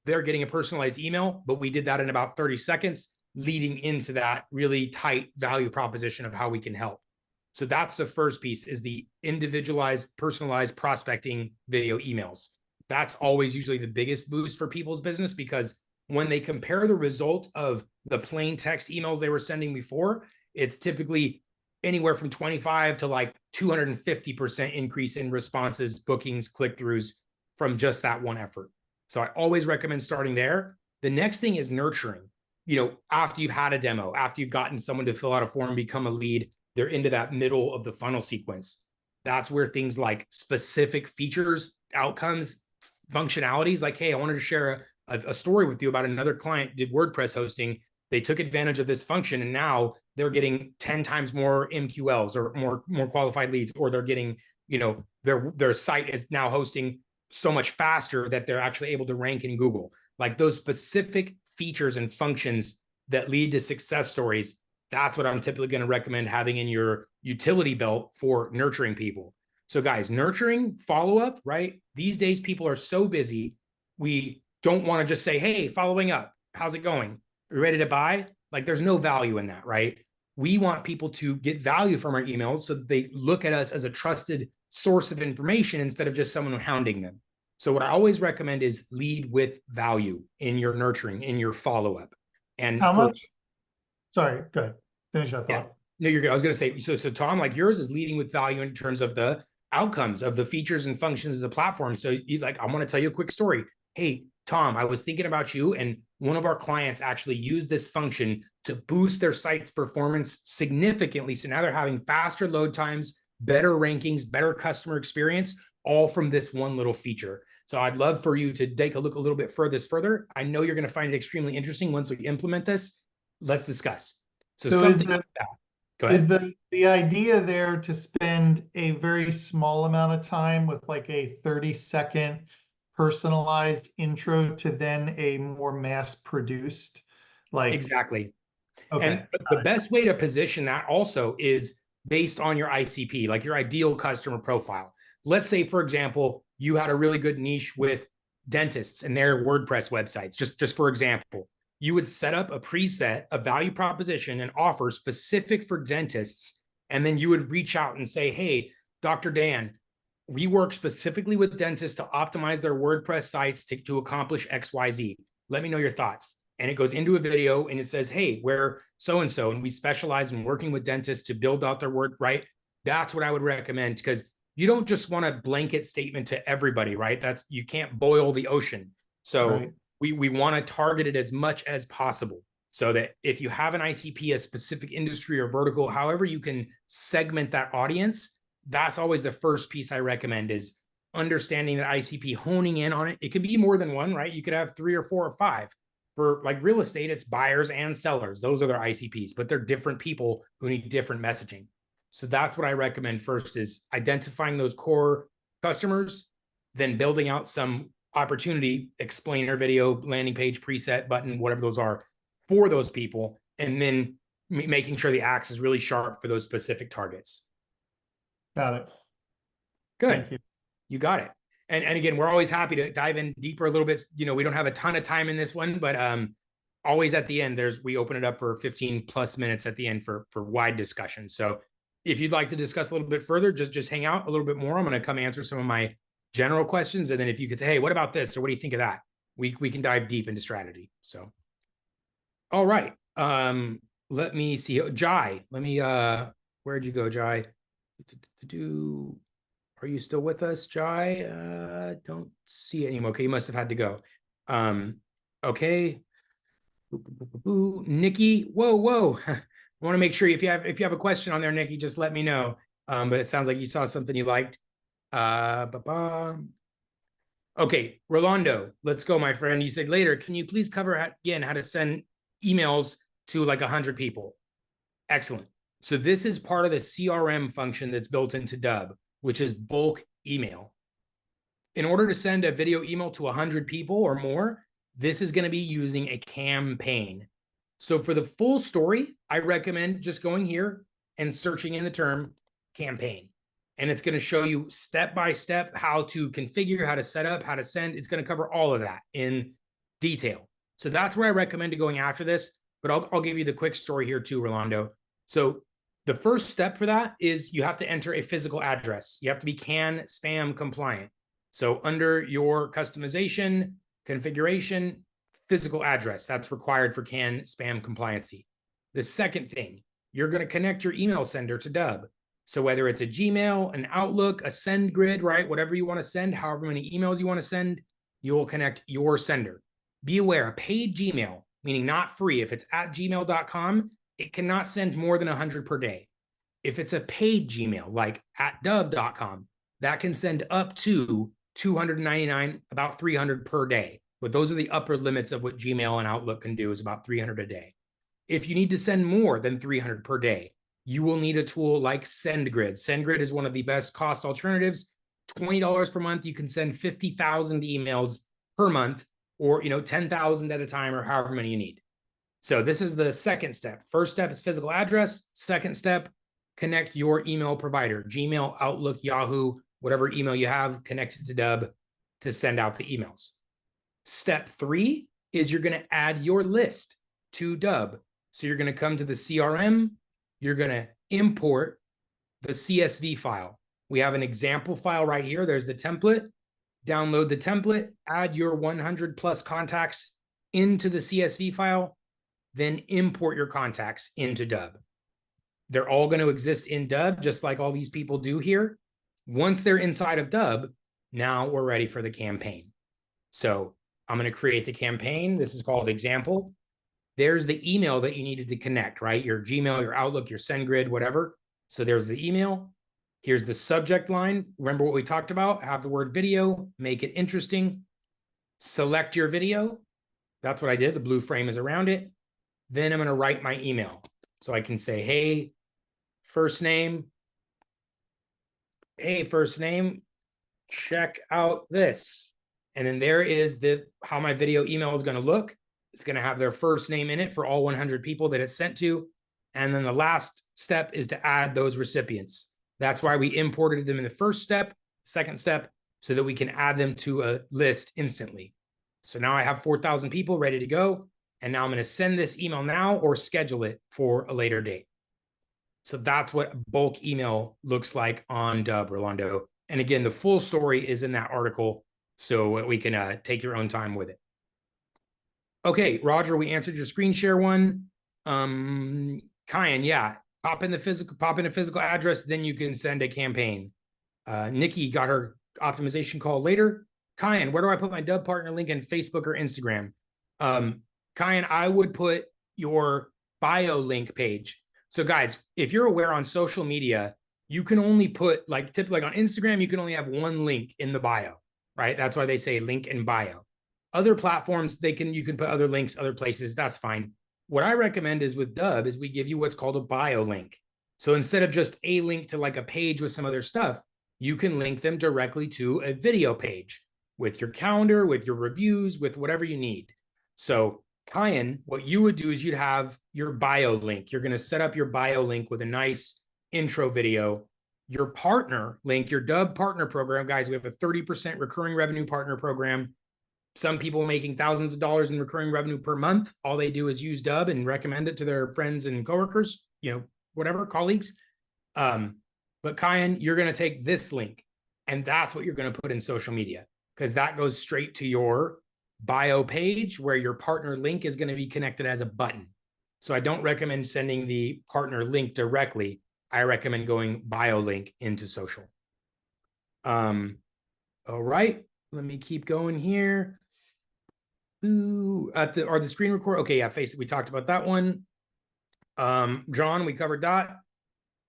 They're getting a personalized email, but we did that in about 30 seconds, leading into that really tight value proposition of how we can help. So that's the first piece, is the individualized, personalized prospecting video emails. That's always usually the biggest boost for people's business, because when they compare the result of the plain text emails they were sending before, it's typically anywhere from 25 to like 250% increase in responses, bookings, click-throughs from just that one effort. So I always recommend starting there. The next thing is nurturing. After you've had a demo, after you've gotten someone to fill out a form, become a lead, they're into that middle of the funnel sequence. That's where things like specific features, outcomes, functionalities, like, hey, I wanted to share a story with you about another client did WordPress hosting. They took advantage of this function, and now they're getting 10 times more MQLs or more qualified leads, or they're getting, their site is now hosting so much faster that they're actually able to rank in Google. Like those specific features and functions that lead to success stories. That's what I'm typically going to recommend having in your utility belt for nurturing people. So guys, nurturing, follow-up, right? These days, people are so busy. We don't want to just say, hey, following up, how's it going? Are you ready to buy? Like there's no value in that, right? We want people to get value from our emails so that they look at us as a trusted source of information instead of just someone hounding them. So what I always recommend is lead with value in your nurturing, in your follow-up. And how much? Sorry, go ahead. Finish that thought. Yeah. No, you're good. I was going to say, so Tom, like yours is leading with value in terms of the outcomes of the features and functions of the platform. So he's like, I want to tell you a quick story. Hey, Tom, I was thinking about you, and one of our clients actually used this function to boost their site's performance significantly. So now they're having faster load times, better rankings, better customer experience, all from this one little feature. So I'd love for you to take a look a little bit further. I know you're going to find it extremely interesting once we implement this. Let's discuss. So something like that. Go ahead. Is the idea there to spend a very small amount of time with like a 30-second personalized intro to then a more mass-produced, like? Exactly. Okay. And the best way to position that also is based on your ICP, like your ideal customer profile. Let's say, for example, you had a really good niche with dentists and their WordPress websites, just for example. You would set up a preset, a value proposition, and offer specific for dentists. And then you would reach out and say, hey, Dr. Dan, we work specifically with dentists to optimize their WordPress sites to accomplish XYZ. Let me know your thoughts. and it goes into a video and it says, hey, we're so-and-so, and we specialize in working with dentists to build out their work, right? That's what I would recommend, because you don't just want a blanket statement to everybody, right? You can't boil the ocean. So Right. we want to target it as much as possible, so that if you have an ICP, a specific industry or vertical, however you can segment that audience, that's always the first piece I recommend, is understanding that ICP, honing in on it. It could be more than one, right? You could have 3 or 4 or 5. For like real estate, it's buyers and sellers. Those are their ICPs, but they're different people who need different messaging. So that's what I recommend first, is identifying those core customers, then building out some opportunity explainer video, landing page, preset, button, whatever those are for those people, and then making sure the axe is really sharp for those specific targets. Got it. Good. Thank you. You got it. And again, we're always happy to dive in deeper a little bit. You know, we don't have a ton of time in this one, but always at the end, we open it up for 15 plus minutes at the end for wide discussion. So if you'd like to discuss a little bit further, just hang out a little bit more. I'm going to come answer some of my general questions. And then if you could say, hey, what about this? Or what do you think of that? We can dive deep into strategy. So, all right. Let me see. Jai, where'd you go, Jai? Are you still with us, Jai? Don't see it anymore. Okay, you must have had to go. Okay. Nikki, whoa. I want to make sure if you have a question on there, Nikki, just let me know. But it sounds like you saw something you liked. Okay, Rolando, let's go, my friend. You said later, can you please cover again how to send emails to like 100 people? Excellent. So this is part of the CRM function that's built into Dubb, which is bulk email. In order to send a video email to 100 people or more, this is going to be using a campaign. So for the full story, I recommend just going here and searching in the term campaign. And it's going to show you step-by-step how to configure, how to set up, how to send. It's going to cover all of that in detail. So that's where I recommend going after this. But I'll give you the quick story here too, Rolando. So the first step for that is you have to enter a physical address. You have to be CAN spam compliant. So under your customization, configuration, physical address, that's required for CAN spam compliancy. The second thing, you're going to connect your email sender to Dubb. So whether it's a Gmail, an Outlook, a SendGrid, right? Whatever you want to send, however many emails you want to send, you will connect your sender. Be aware, a paid Gmail, meaning not free, if it's at gmail.com, it cannot send more than 100 per day. If it's a paid Gmail, like at dubb.com, that can send up to 299, about 300 per day. But those are the upper limits of what Gmail and Outlook can do, is about 300 a day. If you need to send more than 300 per day, you will need a tool like SendGrid. SendGrid is one of the best cost alternatives. $20 per month, you can send 50,000 emails per month, or 10,000 at a time, or however many you need. So this is the second step. First step is physical address. Second step, connect your email provider, Gmail, Outlook, Yahoo, whatever email you have, connect it to Dubb to send out the emails. Step 3 is you're going to add your list to Dubb. So you're going to come to the CRM, you're going to import the CSV file. We have an example file right here. There's the template. Download the template, add your 100 plus contacts into the CSV file, then import your contacts into Dubb. They're all going to exist in Dubb, just like all these people do here. Once they're inside of Dubb, now we're ready for the campaign. So I'm going to create the campaign. This is called example. There's the email that you needed to connect, right? Your Gmail, your Outlook, your SendGrid, whatever. So there's the email. Here's the subject line. Remember what we talked about? Have the word video, make it interesting. Select your video. That's what I did. The blue frame is around it. Then I'm going to write my email. So I can say, hey, first name, check out this. And then there is how my video email is going to look. It's going to have their first name in it for all 100 people that it's sent to. And then the last step is to add those recipients. That's why we imported them in the first step, second step, so that we can add them to a list instantly. So now I have 4,000 people ready to go. And now I'm going to send this email now or schedule it for a later date. So that's what bulk email looks like on Dubb, Rolando. And again, the full story is in that article, so we can take your own time with it. Okay, Roger, we answered your screen share one. Kyan, yeah, pop in a physical address, then you can send a campaign. Nikki got her optimization call later. Kyan, where do I put my Dubb partner link in Facebook or Instagram? Kyan, I would put your bio link page. So guys, if you're aware on social media, you can only put typically on Instagram, you can only have one link in the bio, right? That's why they say link in bio. Other platforms, you can put other links, other places, that's fine. What I recommend is with Dubb is we give you what's called a bio link. So instead of just a link to like a page with some other stuff, you can link them directly to a video page with your calendar, with your reviews, with whatever you need. So Kyan, what you would do is you'd have your bio link. You're going to set up your bio link with a nice intro video. Your partner link, your Dubb partner program, guys, we have a 30% recurring revenue partner program. Some people making thousands of dollars in recurring revenue per month. All they do is use Dubb and recommend it to their friends and coworkers, whatever, colleagues. But Kyan, you're going to take this link and that's what you're going to put in social media because that goes straight to your bio page where your partner link is going to be connected as a button. So I don't recommend sending the partner link directly. I recommend going bio link into social. All right, let me keep going here. Ooh, the screen record. Okay, yeah, Facebook. We talked about that one. John, we covered that.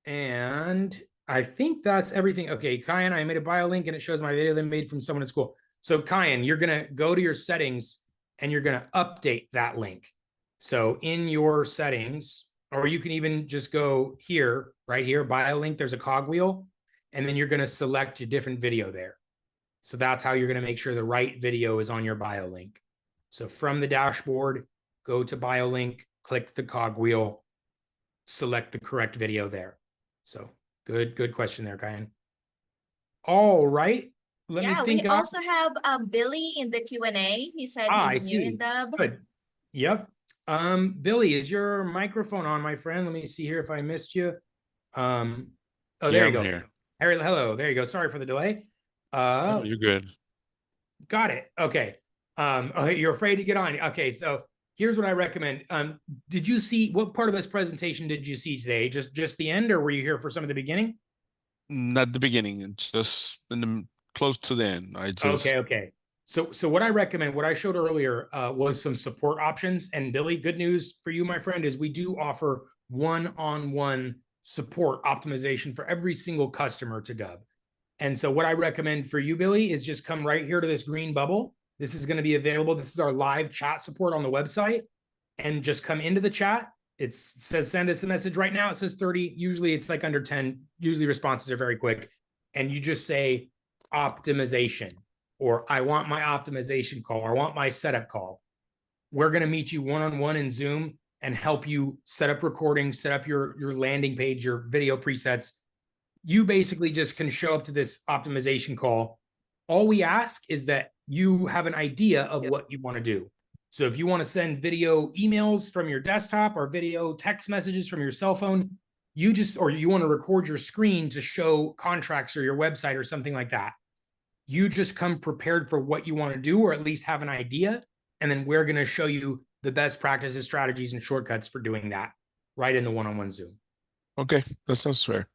And I think that's everything. Okay, Kyan, I made a bio link and it shows my video that I made from someone at school. So Kyan, you're going to go to your settings and you're going to update that link. So in your settings, or you can even just go here, right here, bio link, there's a cogwheel, and then you're going to select a different video there. So that's how you're going to make sure the right video is on your bio link. So from the dashboard, go to bio link, click the cogwheel, select the correct video there. So good question there, Kyan. All right. Let me think. We also have Billy in the Q&A. He said he's new in Dubb. Good. Yep. Billy, is your microphone on, my friend? Let me see here if I missed you. Oh, there you go. Here. Harry, hello. There you go. Sorry for the delay. Oh, you're good. Got it. Okay. You're afraid to get on. Okay, so here's what I recommend. Did you see what part of this presentation did you see today? Just the end, or were you here for some of the beginning? Not the beginning, just in the close to the end. Okay. So what I recommend, what I showed earlier was some support options. And Billy, good news for you, my friend, is we do offer one-on-one support optimization for every single customer to Dubb. And so what I recommend for you, Billy, is just come right here to this green bubble. This is going to be available. This is our live chat support on the website. And just come into the chat. It says send us a message right now. It says 30. Usually it's like under 10. Usually responses are very quick. And you just say optimization, or I want my optimization call, or I want my setup call. We're going to meet you one-on-one in Zoom and help you set up recording, set up your landing page, your video presets. You basically just can show up to this optimization call. All we ask is that you have an idea of what you want to do. So if you want to send video emails from your desktop or video text messages from your cell phone, or you want to record your screen to show contracts or your website or something like that, you just come prepared for what you want to do, or at least have an idea. And then we're going to show you the best practices, strategies, and shortcuts for doing that right in the one-on-one Zoom. Okay, that sounds fair.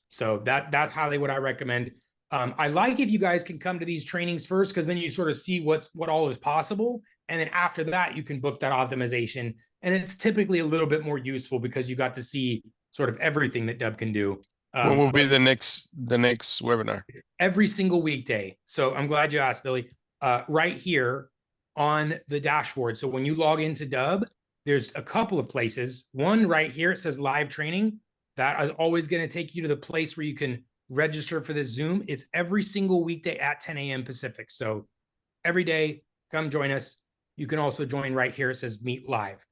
So that's highly what I recommend. I like if you guys can come to these trainings first, because then you sort of see what all is possible. And then after that, you can book that optimization. And it's typically a little bit more useful because you got to see sort of everything that Dubb can do. What will be the next webinar? Every single weekday. So I'm glad you asked, Billy. Right here on the dashboard. So when you log into Dubb, there's a couple of places. One right here, it says live training. That is always going to take you to the place where you can register for this Zoom. It's every single weekday at 10 a.m. Pacific. So every day, come join us. You can also join right here. It says meet live.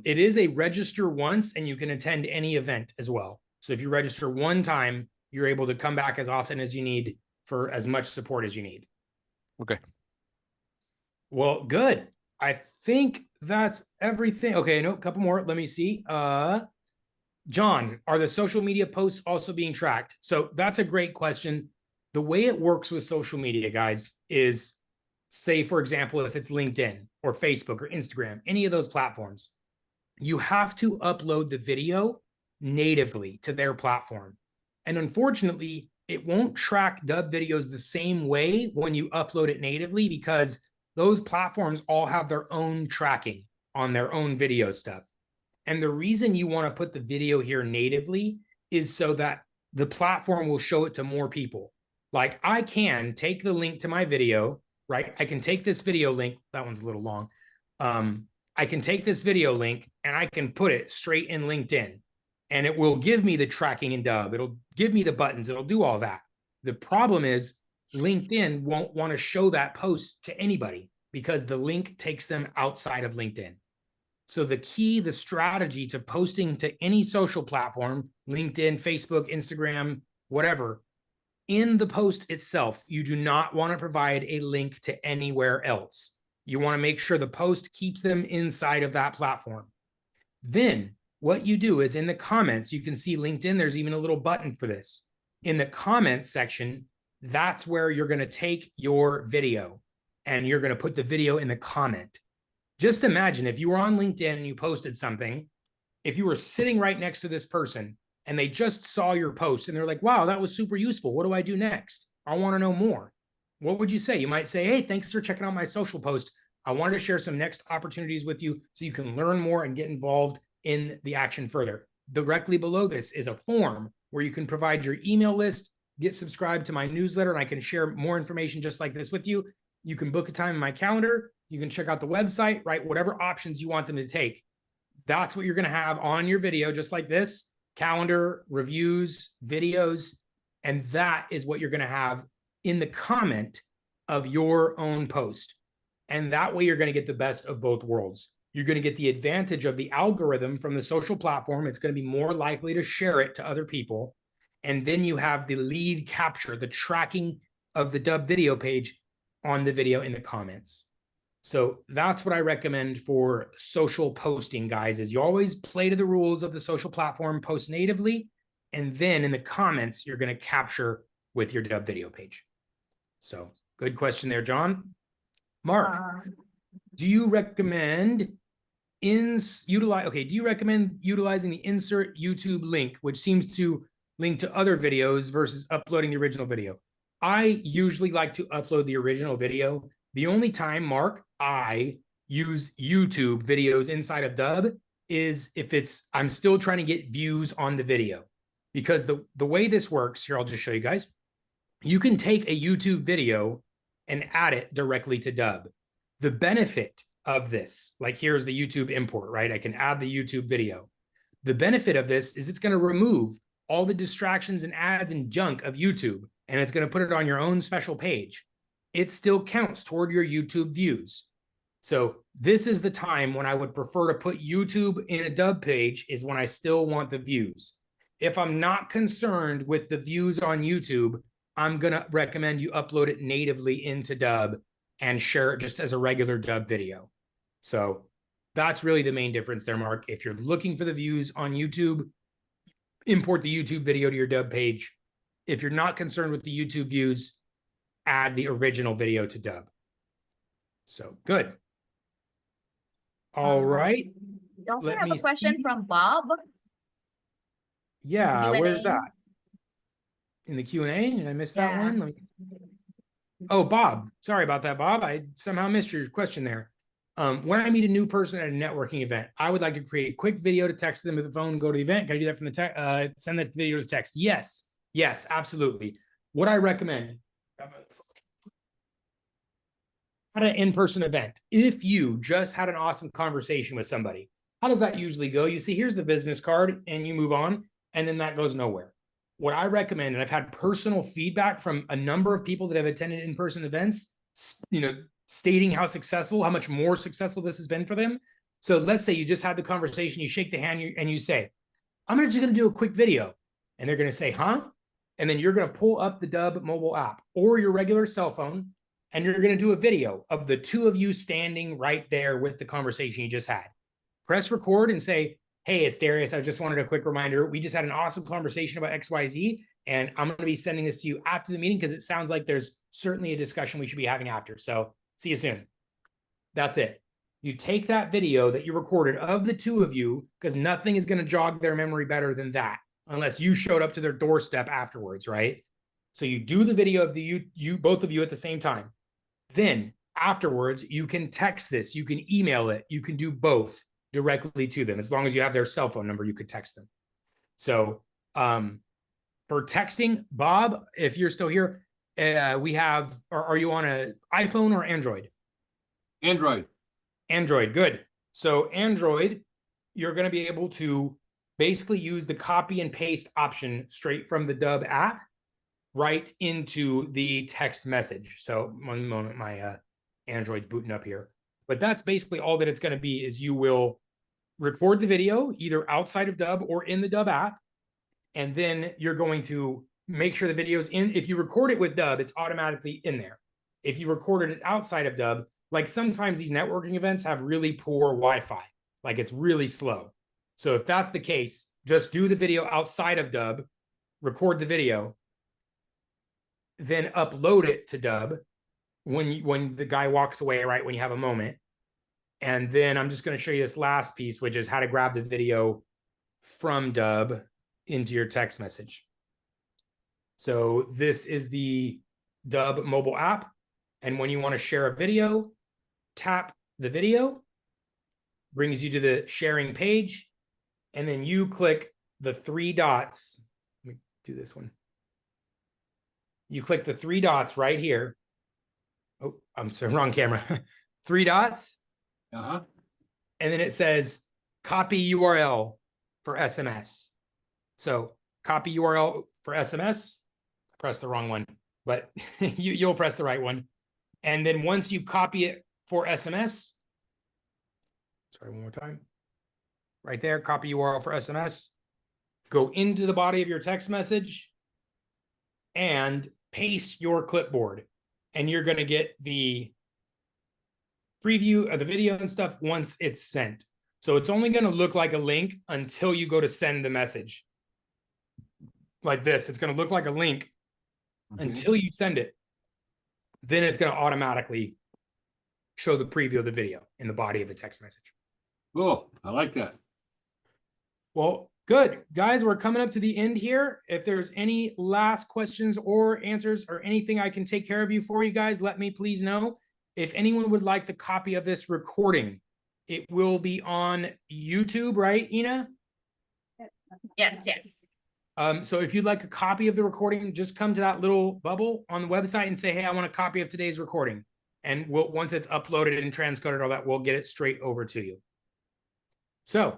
It is a register once and you can attend any event as well. So if you register one time, you're able to come back as often as you need for as much support as you need. Okay. Well, good. I think that's everything. Okay, no, a couple more. Let me see. John, are the social media posts also being tracked? So that's a great question. The way it works with social media, guys, is say, for example, if it's LinkedIn or Facebook or Instagram, any of those platforms, you have to upload the video natively to their platform. And unfortunately, it won't track Dubb videos the same way when you upload it natively, because those platforms all have their own tracking on their own video stuff. And the reason you want to put the video here natively is so that the platform will show it to more people. Like, I can take the link to my video, right? I can take this video link. That one's a little long. I can take this video link and I can put it straight in LinkedIn, and it will give me the tracking in Dubb. It'll give me the buttons. It'll do all that. The problem is LinkedIn won't want to show that post to anybody because the link takes them outside of LinkedIn. So the key, the strategy to posting to any social platform, LinkedIn, Facebook, Instagram, whatever, in the post itself, you do not want to provide a link to anywhere else. You want to make sure the post keeps them inside of that platform. Then what you do is in the comments, you can see LinkedIn, there's even a little button for this. In the comments section, that's where you're going to take your video and you're going to put the video in the comment. Just imagine if you were on LinkedIn and you posted something, if you were sitting right next to this person and they just saw your post and they're like, wow, that was super useful. What do I do next? I want to know more. What would you say? You might say, hey, thanks for checking out my social post. I wanted to share some next opportunities with you so you can learn more and get involved in the action further. Directly below this is a form where you can provide your email list, get subscribed to my newsletter, and I can share more information just like this with you. You can book a time in my calendar. You can check out the website, right? Whatever options you want them to take. That's what you're going to have on your video, just like this: calendar, reviews, videos. And that is what you're going to have in the comment of your own post. And that way you're going to get the best of both worlds. You're going to get the advantage of the algorithm from the social platform. It's going to be more likely to share it to other people. And then you have the lead capture, the tracking of the Dubb video page on the video in the comments. So that's what I recommend for social posting, guys, is you always play to the rules of the social platform, post natively, and then in the comments, you're going to capture with your Dubb video page. So good question there, John. Mark, do you recommend do you recommend utilizing the insert YouTube link, which seems to link to other videos versus uploading the original video? I usually like to upload the original video. The only time, Mark, I use YouTube videos inside of Dubb is if I'm still trying to get views on the video. Because the way this works, here, I'll just show you guys. You can take a YouTube video and add it directly to Dubb. The benefit of this, like here's the YouTube import, right? I can add the YouTube video. The benefit of this is it's going to remove all the distractions and ads and junk of YouTube, and it's going to put it on your own special page. It still counts toward your YouTube views. So this is the time when I would prefer to put YouTube in a Dubb page, is when I still want the views. If I'm not concerned with the views on YouTube, I'm going to recommend you upload it natively into Dubb and share it just as a regular Dubb video. So that's really the main difference there, Mark. If you're looking for the views on YouTube, import the YouTube video to your Dubb page. If you're not concerned with the YouTube views, add the original video to Dubb. So good. All right. We also Let have me a question see. from Bob. Yeah, Q&A. where's that? In the Q&A? Did I miss that Yeah. one? Oh, Bob. Sorry about that, Bob. I somehow missed your question there. When I meet a new person at a networking event, I would like to create a quick video to text them with the phone, go to the event. Can I do that from the text? Send that video to text. Yes. Yes, absolutely. What I recommend at an in-person event, if you just had an awesome conversation with somebody, how does that usually go? You see, here's the business card and you move on, and then that goes nowhere. What I recommend, and I've had personal feedback from a number of people that have attended in-person events, stating how much more successful this has been for them. So let's say you just had the conversation, you shake the hand and you say, I'm just going to do a quick video. And they're going to say, huh? And then you're going to pull up the Dubb mobile app or your regular cell phone, and you're going to do a video of the two of you standing right there with the conversation you just had. Press record and say, hey, it's Darius. I just wanted a quick reminder. We just had an awesome conversation about XYZ, and I'm going to be sending this to you after the meeting because it sounds like there's certainly a discussion we should be having after. So See you soon. That's it. You take that video that you recorded of the two of you, because nothing is going to jog their memory better than that, unless you showed up to their doorstep afterwards, right? So you do the video of the you both of you at the same time. Then afterwards, you can text this, you can email it, you can do both directly to them. As long as you have their cell phone number, you could text them. So for texting, Bob, if you're still here, we have, are you on an iPhone or Android? Android. Android, good. So Android, you're going to be able to basically use the copy and paste option straight from the Dubb app right into the text message. So one moment, my Android's booting up here. But that's basically all that it's going to be, is you will record the video either outside of Dubb or in the Dubb app. And then you're going to make sure the video's in. If you record it with Dubb, it's automatically in there. If you recorded it outside of Dubb, like sometimes these networking events have really poor Wi-Fi, like it's really slow. So if that's the case, just do the video outside of Dubb, record the video, then upload it to Dubb when the guy walks away, right, when you have a moment. And then I'm just going to show you this last piece, which is how to grab the video from Dubb into your text message. So this is the Dubb mobile app. And when you want to share a video, tap the video, brings you to the sharing page, and then you click the three dots. Let me do this one. You click the three dots right here. Oh, I'm sorry, wrong camera. Three dots. Uh-huh. And then it says copy URL for SMS. So copy URL for SMS. I pressed the wrong one, but you'll press the right one. And then once you copy it for SMS, sorry, one more time. Right there, copy URL for SMS. Go into the body of your text message and paste your clipboard. And you're going to get the preview of the video and stuff once it's sent. So it's only going to look like a link until you go to send the message. Like this, it's going to look like a link until you send it. Then it's going to automatically show the preview of the video in the body of the text message. Cool. I like that. Well, good. Guys, we're coming up to the end here. If there's any last questions or answers or anything I can take care of you for you guys, let me please know. If anyone would like the copy of this recording, it will be on YouTube, right, Ina? Yes, yes. So if you'd like a copy of the recording, just come to that little bubble on the website and say, hey, I want a copy of today's recording. And once it's uploaded and transcoded, all that, we'll get it straight over to you. So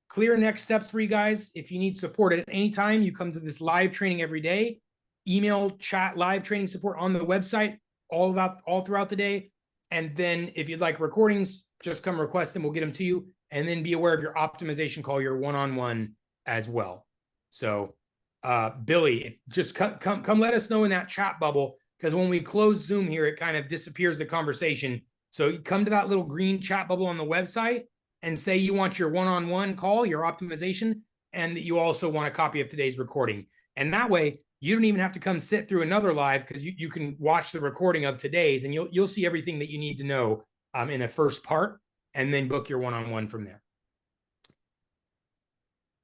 clear next steps for you guys. If you need support at any time, you come to this live training every day. Email, chat, live training support on the website all throughout the day. And then if you'd like recordings, just come request them. We'll get them to you. And then be aware of your optimization call, your one-on-one as well. So Billy, just come let us know in that chat bubble, because when we close Zoom here, it kind of disappears the conversation. So you come to that little green chat bubble on the website and say you want your one-on-one call, your optimization, and that you also want a copy of today's recording. And that way, you don't even have to come sit through another live, because you can watch the recording of today's, and you'll see everything that you need to know in the first part, and then book your one-on-one from there.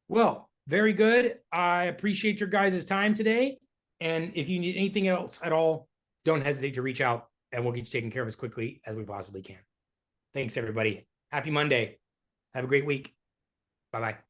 Well, very good. I appreciate your guys' time today. And if you need anything else at all, don't hesitate to reach out, and we'll get you taken care of as quickly as we possibly can. Thanks, everybody. Happy Monday. Have a great week. Bye-bye.